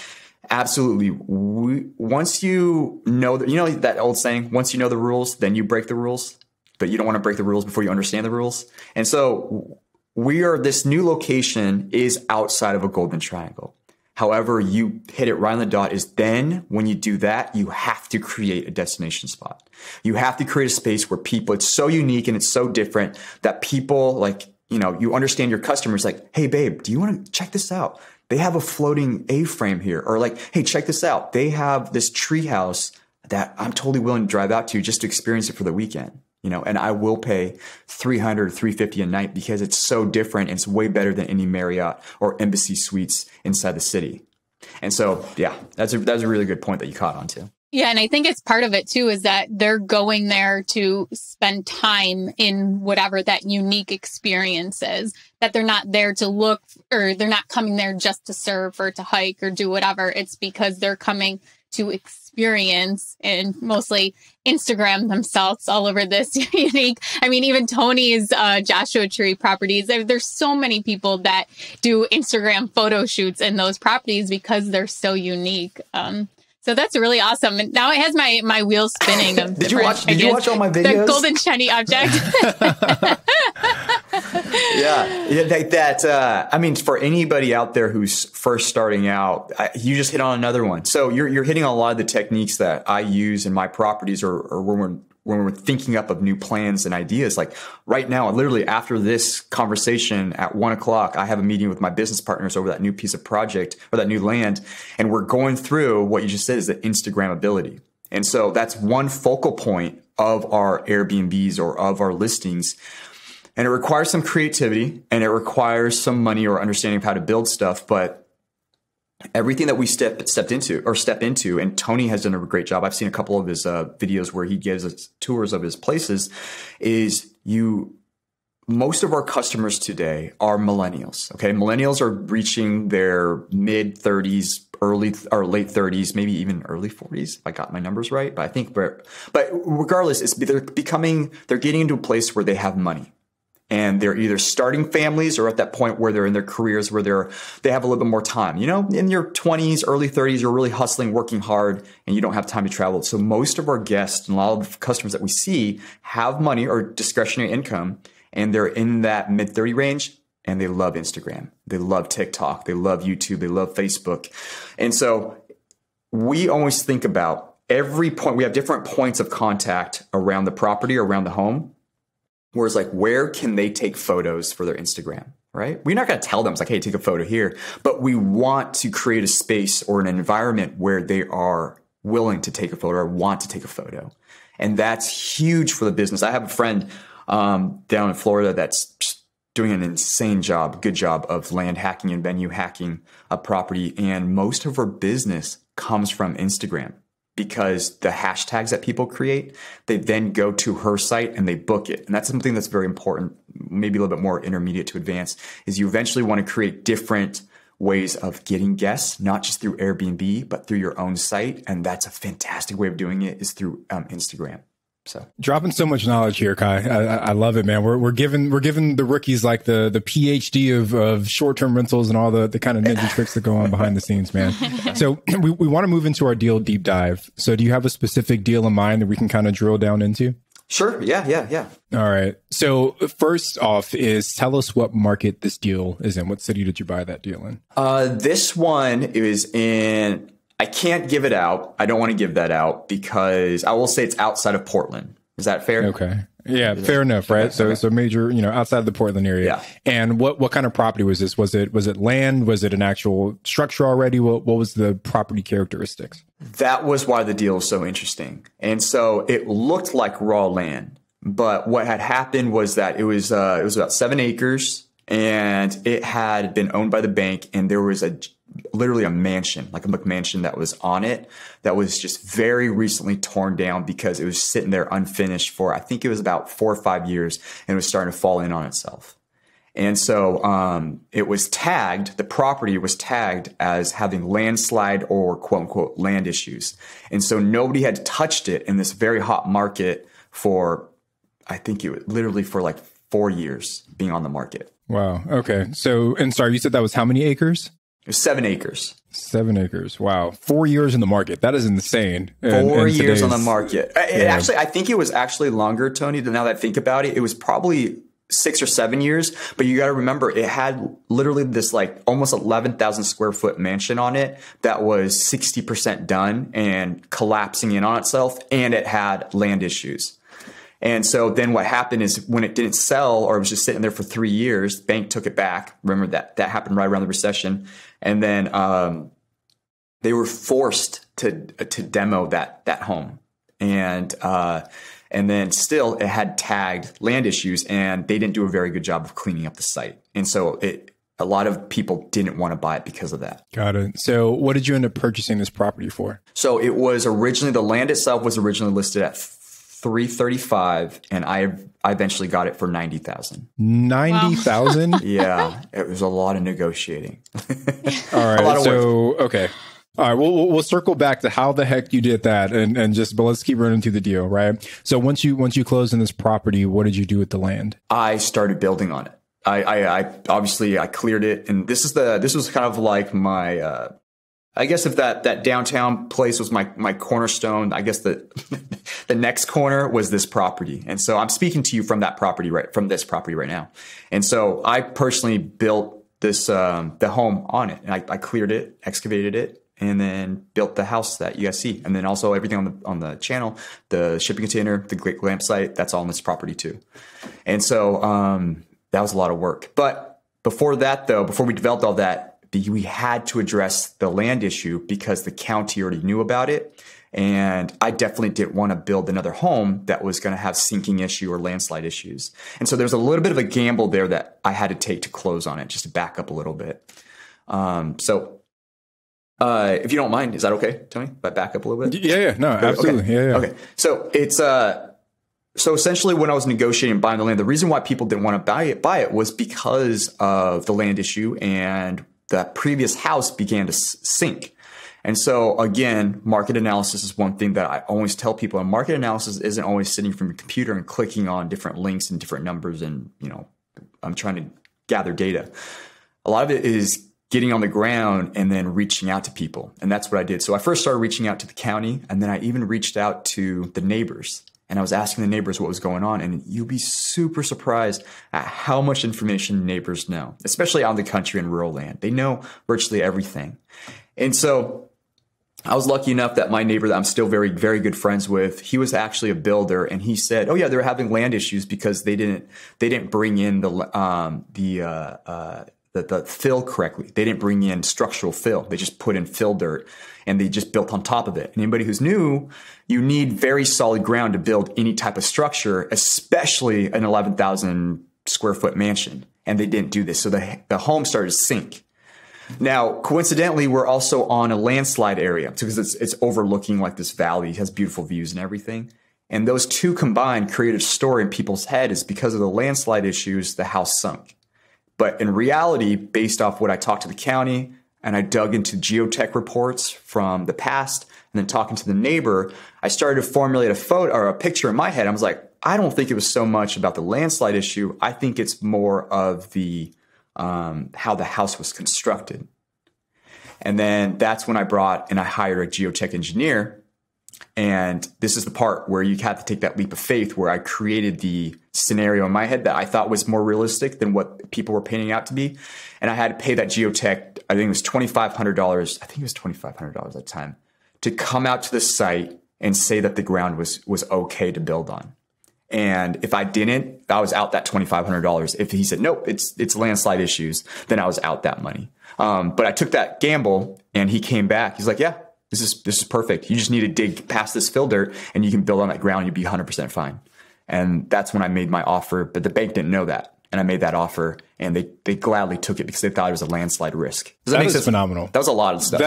absolutely. Once you know that old saying, once you know the rules, then you break the rules, but you don't want to break the rules before you understand the rules. And so this new location is outside of a golden triangle. However, you hit it right on the dot is then when you do that, you have to create a destination spot. You have to create a space where it's so unique and it's so different that people you understand your customers like, hey babe, do you want to check this out? They have a floating A-frame here. Or like, hey, check this out. They have this tree house that I'm totally willing to drive out to just to experience it for the weekend. And I will pay $300, $350 a night because it's so different. And it's way better than any Marriott or Embassy suites inside the city. And so, yeah, that's a really good point that you caught on to.
Yeah. And I think it's part of it too, is that they're going there to spend time in whatever that unique experience is, that they're not there to look, or they're not coming there just to surf or to hike or do whatever. It's because they're coming to experience and mostly Instagram themselves all over this unique. I mean, even Tony's Joshua Tree properties, there's so many people that do Instagram photo shoots in those properties because they're so unique. So that's really awesome. And now it has my wheels spinning.
Did you watch all my videos?
The golden shiny object.
I mean, for anybody out there who's first starting out, you just hit on another one. So you're hitting on a lot of the techniques that I use in my properties or when we're thinking up of new plans and ideas. Like right now, literally after this conversation at 1:00, I have a meeting with my business partners over that new piece of project or that new land. And we're going through what you just said is the Instagrammability. And so that's one focal point of our Airbnbs or of our listings. And it requires some creativity and it requires some money or understanding of how to build stuff. But everything that we step into, and Tony has done a great job. I've seen a couple of his videos where he gives us tours of his places. Most of our customers today are millennials. Okay, millennials are reaching their mid 30s, early or late 30s, maybe even early 40s. If I got my numbers right, but regardless, they're getting into a place where they have money. And they're either starting families or at that point where they're in their careers where they have a little bit more time. In your 20s, early 30s, you're really hustling, working hard, and you don't have time to travel. So most of our guests and a lot of customers that we see have money or discretionary income, and they're in that mid 30 range, and they love Instagram. They love TikTok. They love YouTube. They love Facebook. And so we always think about every point. We have different points of contact around the property or around the home. Whereas where can they take photos for their Instagram, right? We're not going to tell them, hey, take a photo here, but we want to create a space or an environment where they are willing to take a photo or want to take a photo. And that's huge for the business. I have a friend down in Florida that's just doing an insane job, good job of land hacking and venue hacking a property. And most of her business comes from Instagram. Because the hashtags that people create, they then go to her site and they book it. And that's something that's very important, maybe a little bit more intermediate to advanced, is you eventually want to create different ways of getting guests, not just through Airbnb, but through your own site. And that's a fantastic way of doing it is through Instagram. So
dropping so much knowledge here, Kai. I love it, man. We're giving the rookies like the PhD of short-term rentals and all the kind of ninja tricks that go on behind the scenes, man. So we want to move into our deal deep dive. So do you have a specific deal in mind that we can kind of drill down into?
Sure. Yeah.
All right. So first off is tell us what market this deal is in. What city did you buy that deal in?
This one is in, I can't give it out. I don't want to give that out because I will say it's outside of Portland. Is that fair?
Okay. Yeah, fair enough, right? So it's a major, outside of the Portland area.
Yeah.
And what kind of property was this? Was it land? Was it an actual structure already? What was the property characteristics?
That was why the deal was so interesting. And so it looked like raw land, but what had happened was that it was about 7 acres and it had been owned by the bank, and there was literally a mansion, like a McMansion that was on it that was just very recently torn down because it was sitting there unfinished for, I think it was about 4 or 5 years, and it was starting to fall in on itself. And so it was tagged, the property was tagged as having landslide or quote unquote land issues. And so nobody had touched it in this very hot market for, I think it was literally for like 4 years being on the market.
Wow. Okay. So, and sorry, you said that was how many acres?
It was 7 acres.
7 acres. Wow. 4 years in the market. That is insane.
4 years on the market. Actually, I think it was actually longer, Tony. Now that I think about it, it was probably 6 or 7 years. But you got to remember, it had literally this like almost 11,000 square foot mansion on it that was 60% done and collapsing in on itself. And it had land issues. And so then what happened is when it didn't sell, or it was just sitting there for 3 years, the bank took it back. Remember that happened right around the recession. And then they were forced to demo that home. And then still it had tagged land issues, and they didn't do a very good job of cleaning up the site. And so a lot of people didn't want to buy it because of that.
Got it. So what did you end up purchasing this property for?
So it was originally, the land itself was originally listed at $335, and I eventually got it for $90,000.
$90,000?
Wow. Yeah, it was a lot of negotiating.
All right. So okay. All right. We'll circle back to how the heck you did that, but let's keep running through the deal, right? So once you closed on this property, what did you do with the land?
I started building on it. I obviously I cleared it, and this was kind of like my. I guess if that downtown place was my cornerstone, I guess the next corner was this property. And so I'm speaking to you from this property right now. And so I personally built this, the home on it, and I cleared it, excavated it, and then built the house that you guys see. And then also everything on the channel, the shipping container, the lamp site, that's all on this property too. And so, that was a lot of work. But before that though, before we developed all that, we had to address the land issue because the county already knew about it. And I definitely didn't want to build another home that was going to have sinking issue or landslide issues. And so there's a little bit of a gamble there that I had to take to close on it, just to back up a little bit. If you don't mind, is that okay, Tony? If I back up a little bit?
Yeah. No, absolutely.
Okay.
Yeah.
Okay. So it's, so essentially when I was negotiating buying the land, the reason why people didn't want to buy it was because of the land issue, and the previous house began to sink. And so again, market analysis is one thing that I always tell people. And market analysis isn't always sitting from a computer and clicking on different links and different numbers. And, I'm trying to gather data. A lot of it is getting on the ground and then reaching out to people. And that's what I did. So I first started reaching out to the county, and then I even reached out to the neighbors. And I was asking the neighbors what was going on. And you'll be super surprised at how much information neighbors know, especially out in the country and rural land. They know virtually everything. And so I was lucky enough that my neighbor that I'm still very, very good friends with, he was actually a builder. And he said, oh yeah, they're having land issues because they didn't bring in the fill correctly. They didn't bring in structural fill. They just put in fill dirt, and they just built on top of it. And anybody who's new, you need very solid ground to build any type of structure, especially an 11,000 square foot mansion. And they didn't do this. So the home started to sink. Now, coincidentally, we're also on a landslide area because it's overlooking like this valley. It has beautiful views and everything. And those two combined created a story in people's head is because of the landslide issues, the house sunk. But in reality, based off what I talked to the county, and I dug into geotech reports from the past, and then talking to the neighbor, I started to formulate a photo or a picture in my head. I was like, I don't think it was so much about the landslide issue. I think it's more of the how the house was constructed. And then that's when I hired a geotech engineer And this is the part where you have to take that leap of faith, where I created the scenario in my head that I thought was more realistic than what people were painting out to be. And I had to pay that geotech, I think it was $2,500. I think it was $2,500 at the time, to come out to the site and say that the ground was okay to build on. And if I didn't, I was out that $2,500. If he said, nope, it's landslide issues, then I was out that money. But I took that gamble, and he came back. He's like, yeah, this is perfect. You just need to dig past this fill dirt and you can build on that ground. You'd be 100% fine. And that's when I made my offer, but the bank didn't know that. And I made that offer, and they gladly took it because they thought it was a landslide risk. Does that make sense? Phenomenal. That was a lot of stuff.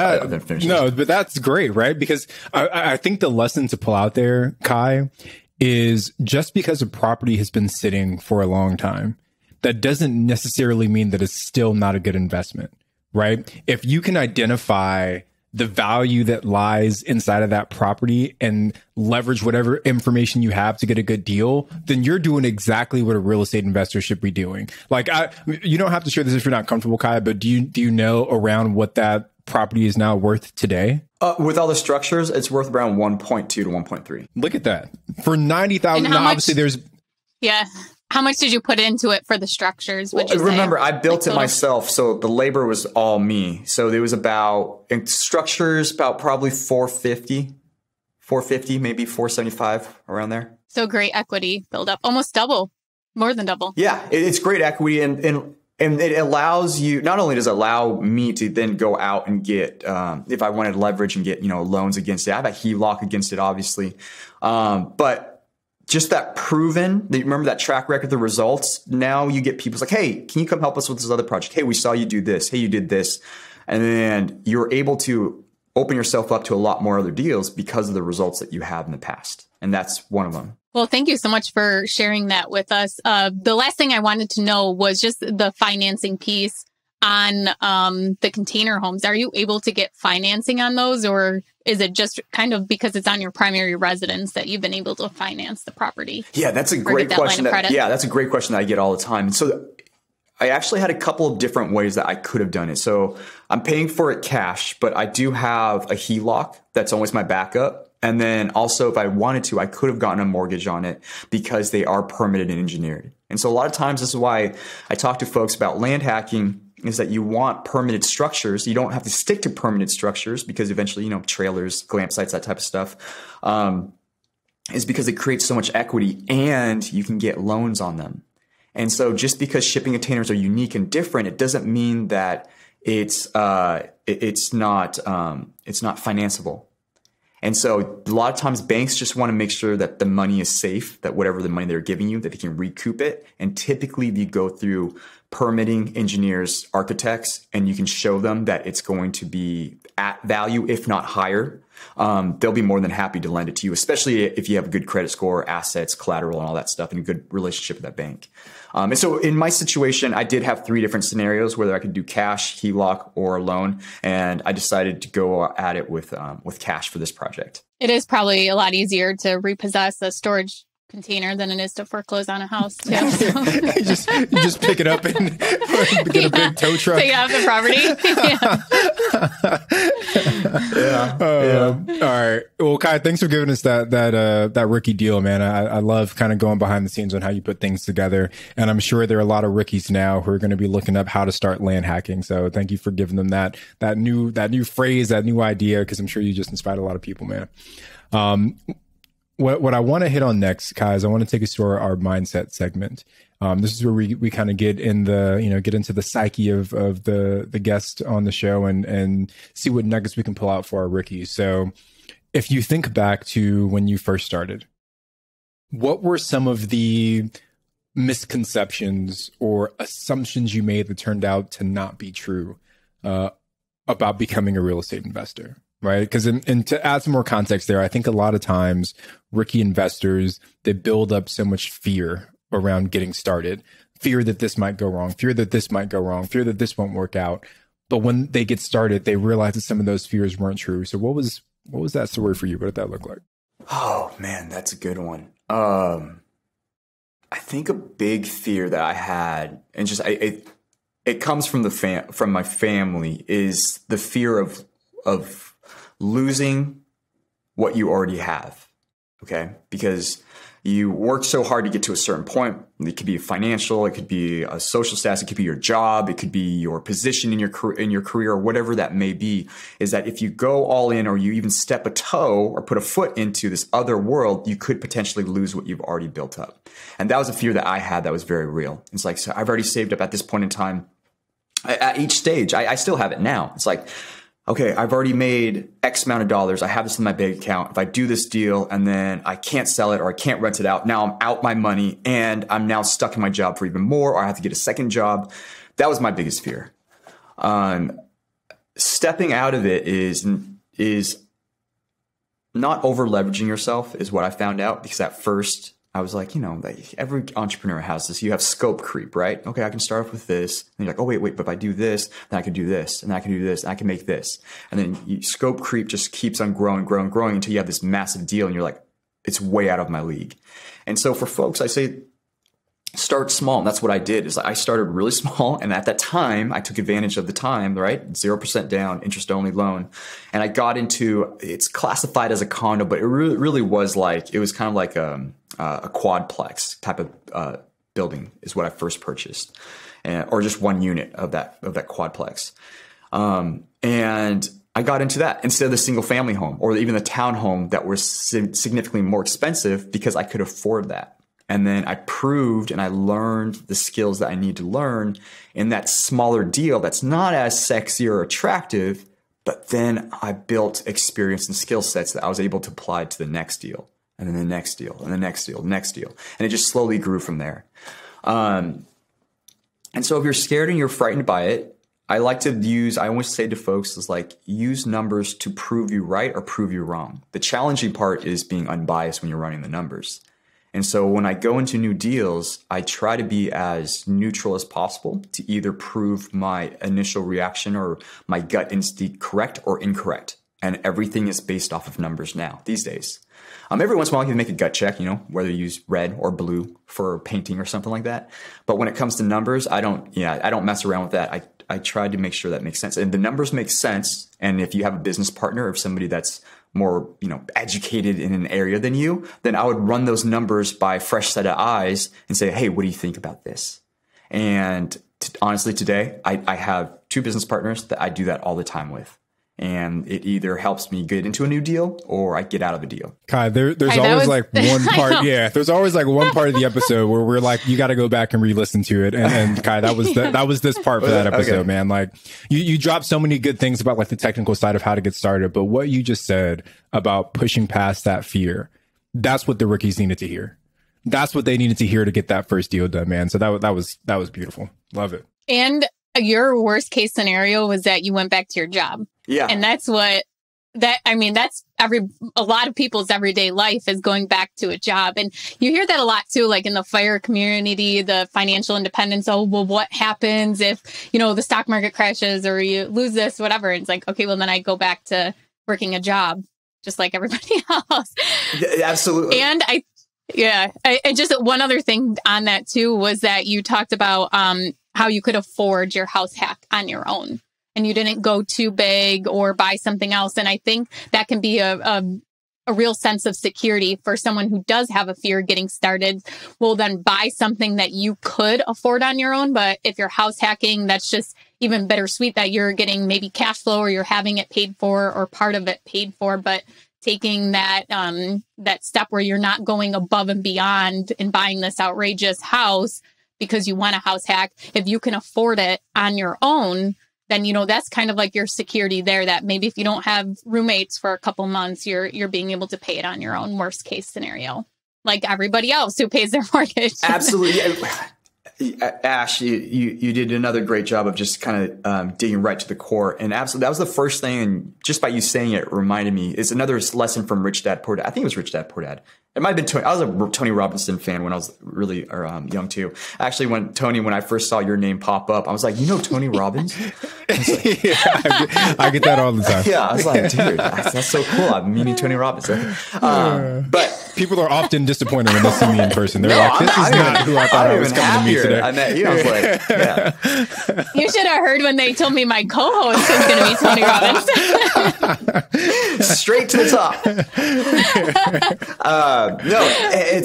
No, but that's great, right? Because I think the lesson to pull out there, Kai, is just because a property has been sitting for a long time, that doesn't necessarily mean that it's still not a good investment, right? If you can identify the value that lies inside of that property and leverage whatever information you have to get a good deal, then you're doing exactly what a real estate investor should be doing. Like, you don't have to share this if you're not comfortable, Kai, but do you know around what that property is now worth today?
With all the structures, it's worth around 1.2 to 1.3.
Look at that. For $90,000, obviously there's...
Yeah. How much did you put into it for the structures?
Remember, I built it myself, so the labor was all me. So there was in structures, about probably 450, maybe 475, around there.
So great equity build up, almost double, more than double.
Yeah, it's great equity, and it allows you. Not only does it allow me to then go out and get, if I wanted leverage and get loans against it. I have a HELOC against it, obviously, but just that proven, remember that track record, the results. Now you get people like, hey, can you come help us with this other project? Hey, we saw you do this. Hey, you did this. And then you're able to open yourself up to a lot more other deals because of the results that you have in the past. And that's one of them.
Well, thank you so much for sharing that with us. The last thing I wanted to know was just the financing piece on the container homes. Are you able to get financing on those, or is it just kind of because it's on your primary residence that you've been able to finance the property?
Yeah, that's a great question. That's a great question that I get all the time. And so I actually had a couple of different ways that I could have done it. So I'm paying for it cash, but I do have a HELOC that's always my backup. And then also, if I wanted to, I could have gotten a mortgage on it because they are permitted and engineered. And so a lot of times, this is why I talk to folks about land hacking, is that you want permitted structures. You don't have to stick to permitted structures because eventually, trailers, glamp sites, that type of stuff, is because it creates so much equity and you can get loans on them. And so just because shipping containers are unique and different, it doesn't mean that it's not financeable. And so a lot of times banks just want to make sure that the money is safe, that whatever the money they're giving you, that they can recoup it. And typically you go through permitting engineers, architects, and you can show them that it's going to be at value, if not higher. They'll be more than happy to lend it to you, especially if you have a good credit score, assets, collateral, and all that stuff, and a good relationship with that bank. And so in my situation, I did have 3 different scenarios, whether I could do cash, HELOC, or a loan. And I decided to go at it with cash for this project.
It is probably a lot easier to repossess a storage container than it is to foreclose on a house too. So.
you just pick it up and get a big tow truck.
Take it off the
property. All right. Well, Kai, thanks for giving us that rookie deal, man. I love kind of going behind the scenes on how you put things together, and I'm sure there are a lot of rookies now who are going to be looking up how to start land hacking. So thank you for giving them that new phrase, that new idea, because I'm sure you just inspired a lot of people, man. What I want to hit on next, Kai, is I want to take us to our mindset segment. This is where we kind of get into the psyche of the guest on the show and see what nuggets we can pull out for our rookies. So if you think back to when you first started, what were some of the misconceptions or assumptions you made that turned out to not be true about becoming a real estate investor? Right. Because and to add some more context there, I think a lot of times rookie investors, they build up so much fear around getting started, fear that this might go wrong, fear that this might go wrong, fear that this won't work out. But when they get started, they realize that some of those fears weren't true. So what was that story for you? What did that look like?
Oh, man, that's a good one. I think a big fear that I had, and just it comes from from my family, is the fear of losing what you already have. Okay. Because you work so hard to get to a certain point. It could be financial, it could be a social status, it could be your job, it could be your position in your career, or whatever that may be, is that if you go all in or you even step a toe or put a foot into this other world, you could potentially lose what you've already built up. And that was a fear that I had that was very real. It's like, so I've already saved up at this point in time. At each stage, I still have it now. It's like, okay, I've already made X amount of dollars. I have this in my bank account. If I do this deal and then I can't sell it or I can't rent it out, now I'm out my money and I'm now stuck in my job for even more, or I have to get a second job. That was my biggest fear. Stepping out of it is not over leveraging yourself is what I found out, because at first I was like, like every entrepreneur has this. You have scope creep, right? Okay, I can start off with this. And you're like, oh, wait, but if I do this, then I can do this, and I can do this, and I can make this. And then scope creep just keeps on growing until you have this massive deal, and you're like, it's way out of my league. And so for folks, I say, start small. And that's what I did, is I started really small. And at that time, I took advantage of the time, right? 0% down, interest only loan. And I got into, it's classified as a condo, but it really was like, it was kind of like a quadplex type of building is what I first purchased, or just one unit of that quadplex. And I got into that instead of the single family home or even the townhome that were significantly more expensive, because I could afford that. And then I proved and I learned the skills that I need to learn in that smaller deal that's not as sexy or attractive, but then I built experience and skill sets that I was able to apply to the next deal, and then the next deal, and the next deal, next deal. And it just slowly grew from there. And so if you're scared and you're frightened by it, I always say to folks is like, use numbers to prove you right or prove you wrong. The challenging part is being unbiased when you're running the numbers. And so when I go into new deals, I try to be as neutral as possible to either prove my initial reaction or my gut instinct correct or incorrect. And everything is based off of numbers now these days. Every once in a while, you can make a gut check, whether you use red or blue for painting or something like that. But when it comes to numbers, I don't mess around with that. I try to make sure that makes sense. And the numbers make sense. And if you have a business partner or somebody that's more, educated in an area than you, then I would run those numbers by a fresh set of eyes and say, hey, what do you think about this? And honestly, today, I have 2 business partners that I do that all the time with. And it either helps me get into a new deal or I get out of a deal.
Kai, there's always like one part. Yeah, there's always like one part of the episode where we're like, you got to go back and re-listen to it. And Kai, that was this part for that episode, okay. Man. Like you dropped so many good things about like the technical side of how to get started. But what you just said about pushing past that fear, that's what the rookies needed to hear. That's what they needed to hear to get that first deal done, man. So that was beautiful. Love it.
And your worst case scenario was that you went back to your job.
Yeah.
And that's that's a lot of people's everyday life is going back to a job. And you hear that a lot too, like in the FIRE community, the financial independence. Oh, well, what happens if, the stock market crashes or you lose this, whatever. And it's like, okay, well, then I go back to working a job just like everybody else.
Absolutely.
And I just one other thing on that too, was that you talked about, how you could afford your house hack on your own. And you didn't go too big or buy something else. And I think that can be a real sense of security for someone who does have a fear of getting started. Will then buy something that you could afford on your own. But if you're house hacking, that's just even bittersweet that you're getting maybe cash flow or you're having it paid for or part of it paid for. But taking that step where you're not going above and beyond and buying this outrageous house because you want a house hack, if you can afford it on your own, then, that's kind of like your security there, that maybe if you don't have roommates for a couple months, you're being able to pay it on your own, worst case scenario, like everybody else who pays their mortgage.
Absolutely. Ash, you did another great job of just kind of digging right to the core. And absolutely, that was the first thing. And just by you saying it reminded me, it's another lesson from Rich Dad Poor Dad. I think it was Rich Dad Poor Dad. It might have been Tony. I was a Tony Robinson fan when I was really young too. Actually, when I first saw your name pop up, I was like, Tony Robbins? Like,
I get that all the time.
Yeah, I was like, dude, that's so cool. I'm meeting Tony Robbins. But
People are often disappointed when they see me in person. They're like, "This is not who I thought I was coming to meet today."
I met you. I was like, yeah.
You should have heard when they told me my co-host was going to be Tony Robbins.
Straight to the top. I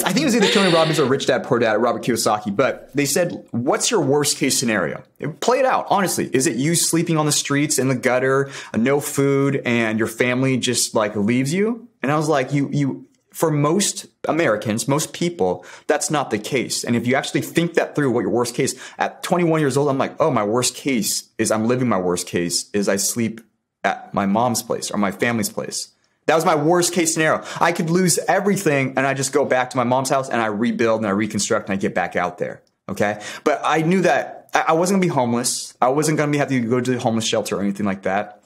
think it was either Tony Robbins or Rich Dad Poor Dad, Robert Kiyosaki. But they said, "What's your worst case scenario?" Play it out honestly. Is it you sleeping on the streets in the gutter, no food, and your family just like leaves you? And I was like, you. For most Americans, most people, that's not the case. And if you actually think that through, what your worst case at 21 years old, I'm like, oh, my worst case is I'm living my worst case is I sleep at my mom's place or my family's place. That was my worst case scenario. I could lose everything and I just go back to my mom's house and I rebuild and I reconstruct and I get back out there. Okay. But I knew that I wasn't gonna be homeless. I wasn't gonna have to go to the homeless shelter or anything like that.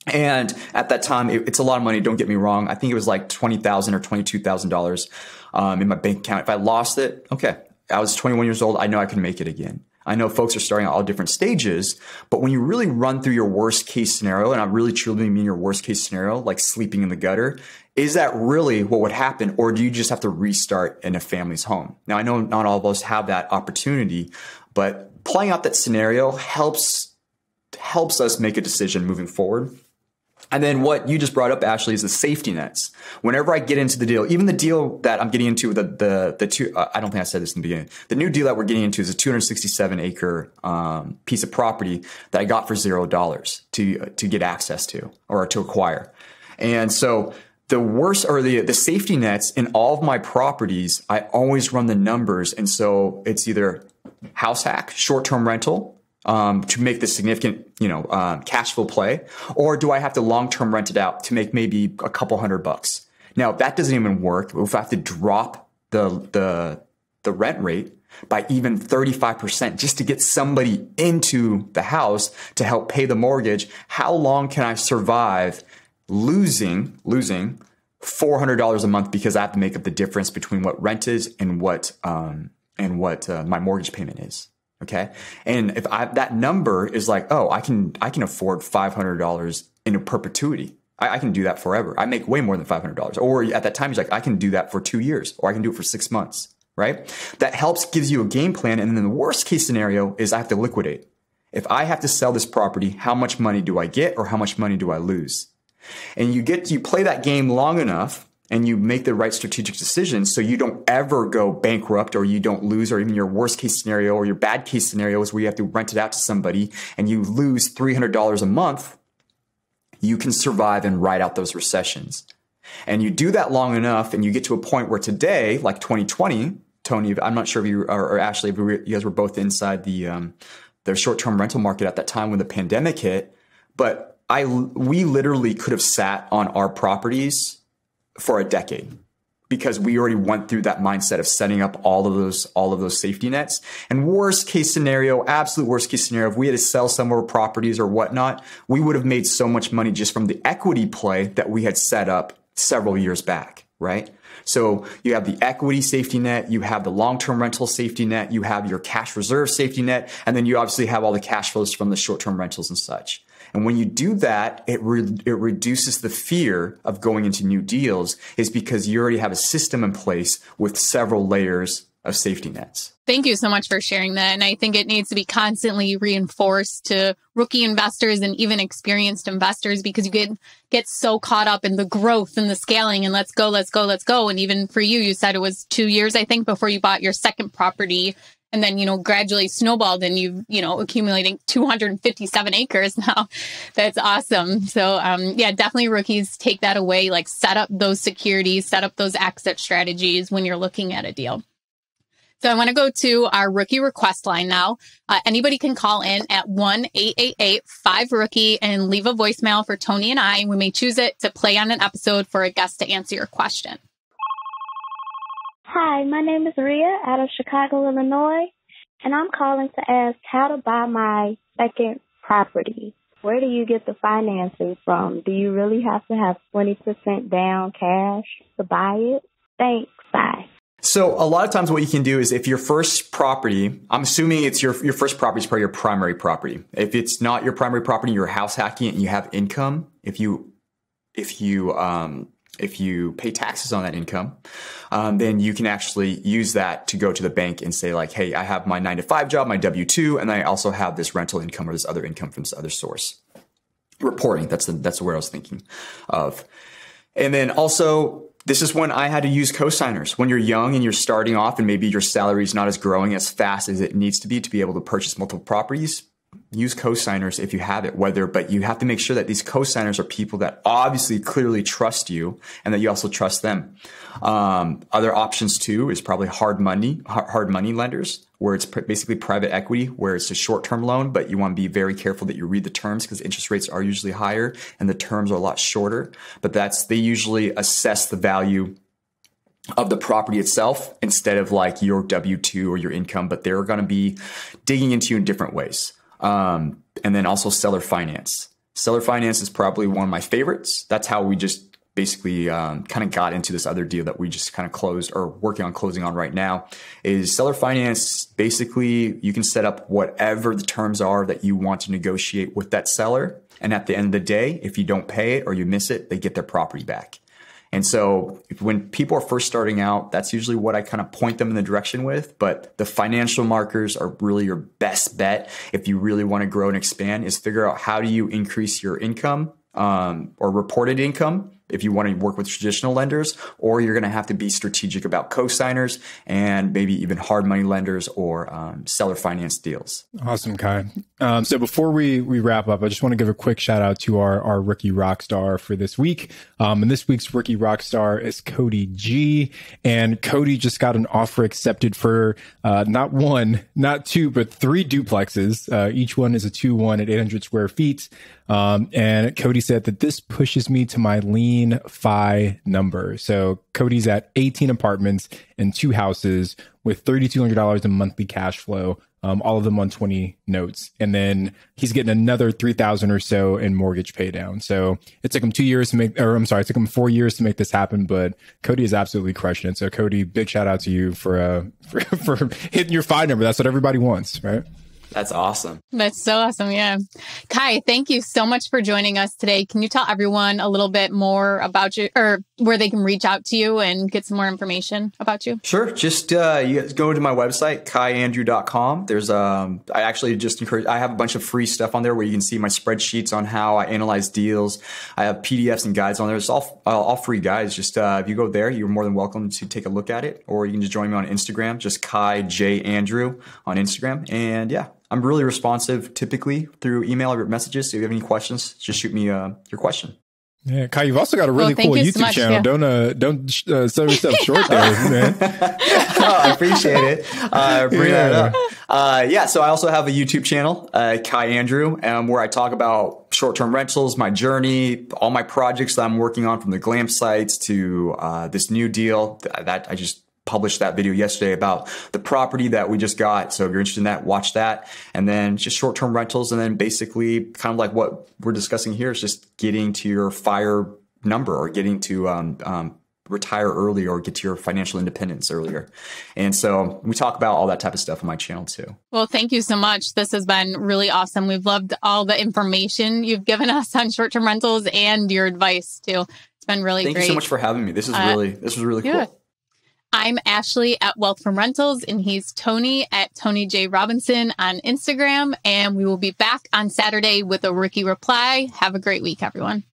And at that time, it's a lot of money. Don't get me wrong. I think it was like $20,000 or $22,000 in my bank account. If I lost it, okay. I was 21 years old. I know I can make it again. I know folks are starting at all different stages, but when you really run through your worst case scenario, and I really truly mean your worst case scenario, like sleeping in the gutter, is that really what would happen? Or do you just have to restart in a family's home? Now, I know not all of us have that opportunity, but playing out that scenario helps us make a decision moving forward. And then what you just brought up, Ashley, is the safety nets. Whenever I get into the deal, even the deal that I'm getting into, the two, I don't think I said this in the beginning. The new deal that we're getting into is a 267 acre piece of property that I got for $0 to get access to or to acquire. And so the worst or the safety nets in all of my properties, I always run the numbers. And so it's either house hack, short-term rental, to make the significant, cash flow play, or do I have to long-term rent it out to make maybe a couple $100? Now that doesn't even work. If I have to drop the rent rate by even 35% just to get somebody into the house to help pay the mortgage, how long can I survive losing $400 a month because I have to make up the difference between what rent is and what my mortgage payment is? Okay. And if that number is like, oh, I can afford $500 in a perpetuity. I can do that forever. I make way more than $500. Or at that time, he's like, I can do that for 2 years, or I can do it for 6 months, right? That gives you a game plan. And then the worst case scenario is I have to liquidate. If I have to sell this property, how much money do I get or how much money do I lose? And you play that game long enough and you make the right strategic decisions so you don't ever go bankrupt or you don't lose, or even your worst case scenario or your bad case scenario is where you have to rent it out to somebody and you lose $300 a month. You can survive and ride out those recessions. And you do that long enough and you get to a point where today, like 2020, Tony, I'm not sure if you or Ashley, if you guys were both inside the short-term rental market at that time when the pandemic hit, but we literally could have sat on our properties for a decade because we already went through that mindset of setting up all of those safety nets. And worst case scenario, absolute worst case scenario, if we had to sell some of our properties or whatnot, we would have made so much money just from the equity play that we had set up several years back, right? So you have the equity safety net, you have the long-term rental safety net, you have your cash reserve safety net, and then you obviously have all the cash flows from the short-term rentals and such. And when you do that, it reduces the fear of going into new deals, is because you already have a system in place with several layers of safety nets.
Thank you so much for sharing that. And I think it needs to be constantly reinforced to rookie investors and even experienced investors, because you get so caught up in the growth and the scaling and let's go. And even for you, you said it was 2 years, I think, before you bought your second property. And then, gradually snowballed and you've, accumulating 257 acres now. That's awesome. So, definitely rookies take that away, like set up those securities, set up those exit strategies when you're looking at a deal. So I want to go to our rookie request line now. Anybody can call in at 1-888-5-ROOKIE and leave a voicemail for Tony and I. We may choose it to play on an episode for a guest to answer your question.
Hi, my name is Rhea out of Chicago, Illinois, and I'm calling to ask how to buy my second property. Where do you get the financing from? Do you really have to have 20% down cash to buy it? Thanks. Bye.
So a lot of times what you can do is, if your first property, I'm assuming it's your first property is probably your primary property. If it's not your primary property, you're house hacking it and you have income. If you if you pay taxes on that income, then you can actually use that to go to the bank and say like, hey, I have my 9-to-5 job, my W-2, and I also have this rental income or this other income from this other source. Reporting, that's where I was thinking of. And then also, this is when I had to use cosigners. When you're young and you're starting off and maybe your salary is not as growing as fast as it needs to be able to purchase multiple properties, use cosigners if you have it, but you have to make sure that these cosigners are people that obviously clearly trust you and that you also trust them. Other options too is probably hard money lenders, where it's basically private equity, where it's a short-term loan, but you want to be very careful that you read the terms because interest rates are usually higher and the terms are a lot shorter. But they usually assess the value of the property itself instead of like your W-2 or your income, but they're going to be digging into you in different ways. And then also seller finance. Seller finance is probably one of my favorites. That's how we just basically kind of got into this other deal that we just kind of closed or working on closing on right now. Is seller finance, basically you can set up whatever the terms are that you want to negotiate with that seller. And at the end of the day, if you don't pay it or you miss it, they get their property back. And so when people are first starting out, that's usually what I kind of point them in the direction with. But the financial markers are really your best bet if you really want to grow and expand, is figure out how do you increase your income or reported income if you want to work with traditional lenders, or you're going to have to be strategic about cosigners and maybe even hard money lenders or seller finance deals.
Awesome, Kai. So before we wrap up, I just want to give a quick shout out to our rookie rockstar for this week. And this week's rookie rockstar is Cody G. And Cody just got an offer accepted for not one, not two, but 3 duplexes. Each one is a 2-1 at 800 square feet. And Cody said that this pushes me to my lean FI number. So Cody's at 18 apartments and 2 houses with $3,200 in monthly cash flow, all of them on 20 notes. And then he's getting another $3,000 or so in mortgage pay down. So it took him it took him 4 years to make this happen, but Cody is absolutely crushing it. So Cody, big shout out to you for hitting your FI number. That's what everybody wants, right?
That's awesome.
That's so awesome. Yeah. Kai, thank you so much for joining us today. Can you tell everyone a little bit more about you, or where they can reach out to you and get some more information about you?
Sure. Just you guys go to my website, kaiandrew.com. There's I actually just encourage, I have a bunch of free stuff on there where you can see my spreadsheets on how I analyze deals. I have PDFs and guides on there. It's all free guides. Just if you go there, you're more than welcome to take a look at it, or you can just join me on Instagram, just Kai J Andrew on Instagram. And yeah, I'm really responsive typically through email or messages. So if you have any questions, just shoot me your question.
Yeah, Kai, you've also got a really cool YouTube channel. Yeah. Don't sell yourself short there, man.
Oh, I appreciate it. Bring that up. So I also have a YouTube channel, Kai Andrew, where I talk about short-term rentals, my journey, all my projects that I'm working on, from the glam sites to this new deal that I just published that video yesterday about the property that we just got. So if you're interested in that, watch that. And then just short-term rentals. And then basically kind of like what we're discussing here is just getting to your FIRE number, or getting to retire early, or get to your financial independence earlier. And so we talk about all that type of stuff on my channel too.
Well, thank you so much. This has been really awesome. We've loved all the information you've given us on short-term rentals and your advice too. It's been really great.
Thank you so much for having me. This was really cool.
I'm Ashley at Wealth from Rentals, and he's Tony at Tony J. Robinson on Instagram. And we will be back on Saturday with a rookie reply. Have a great week, everyone.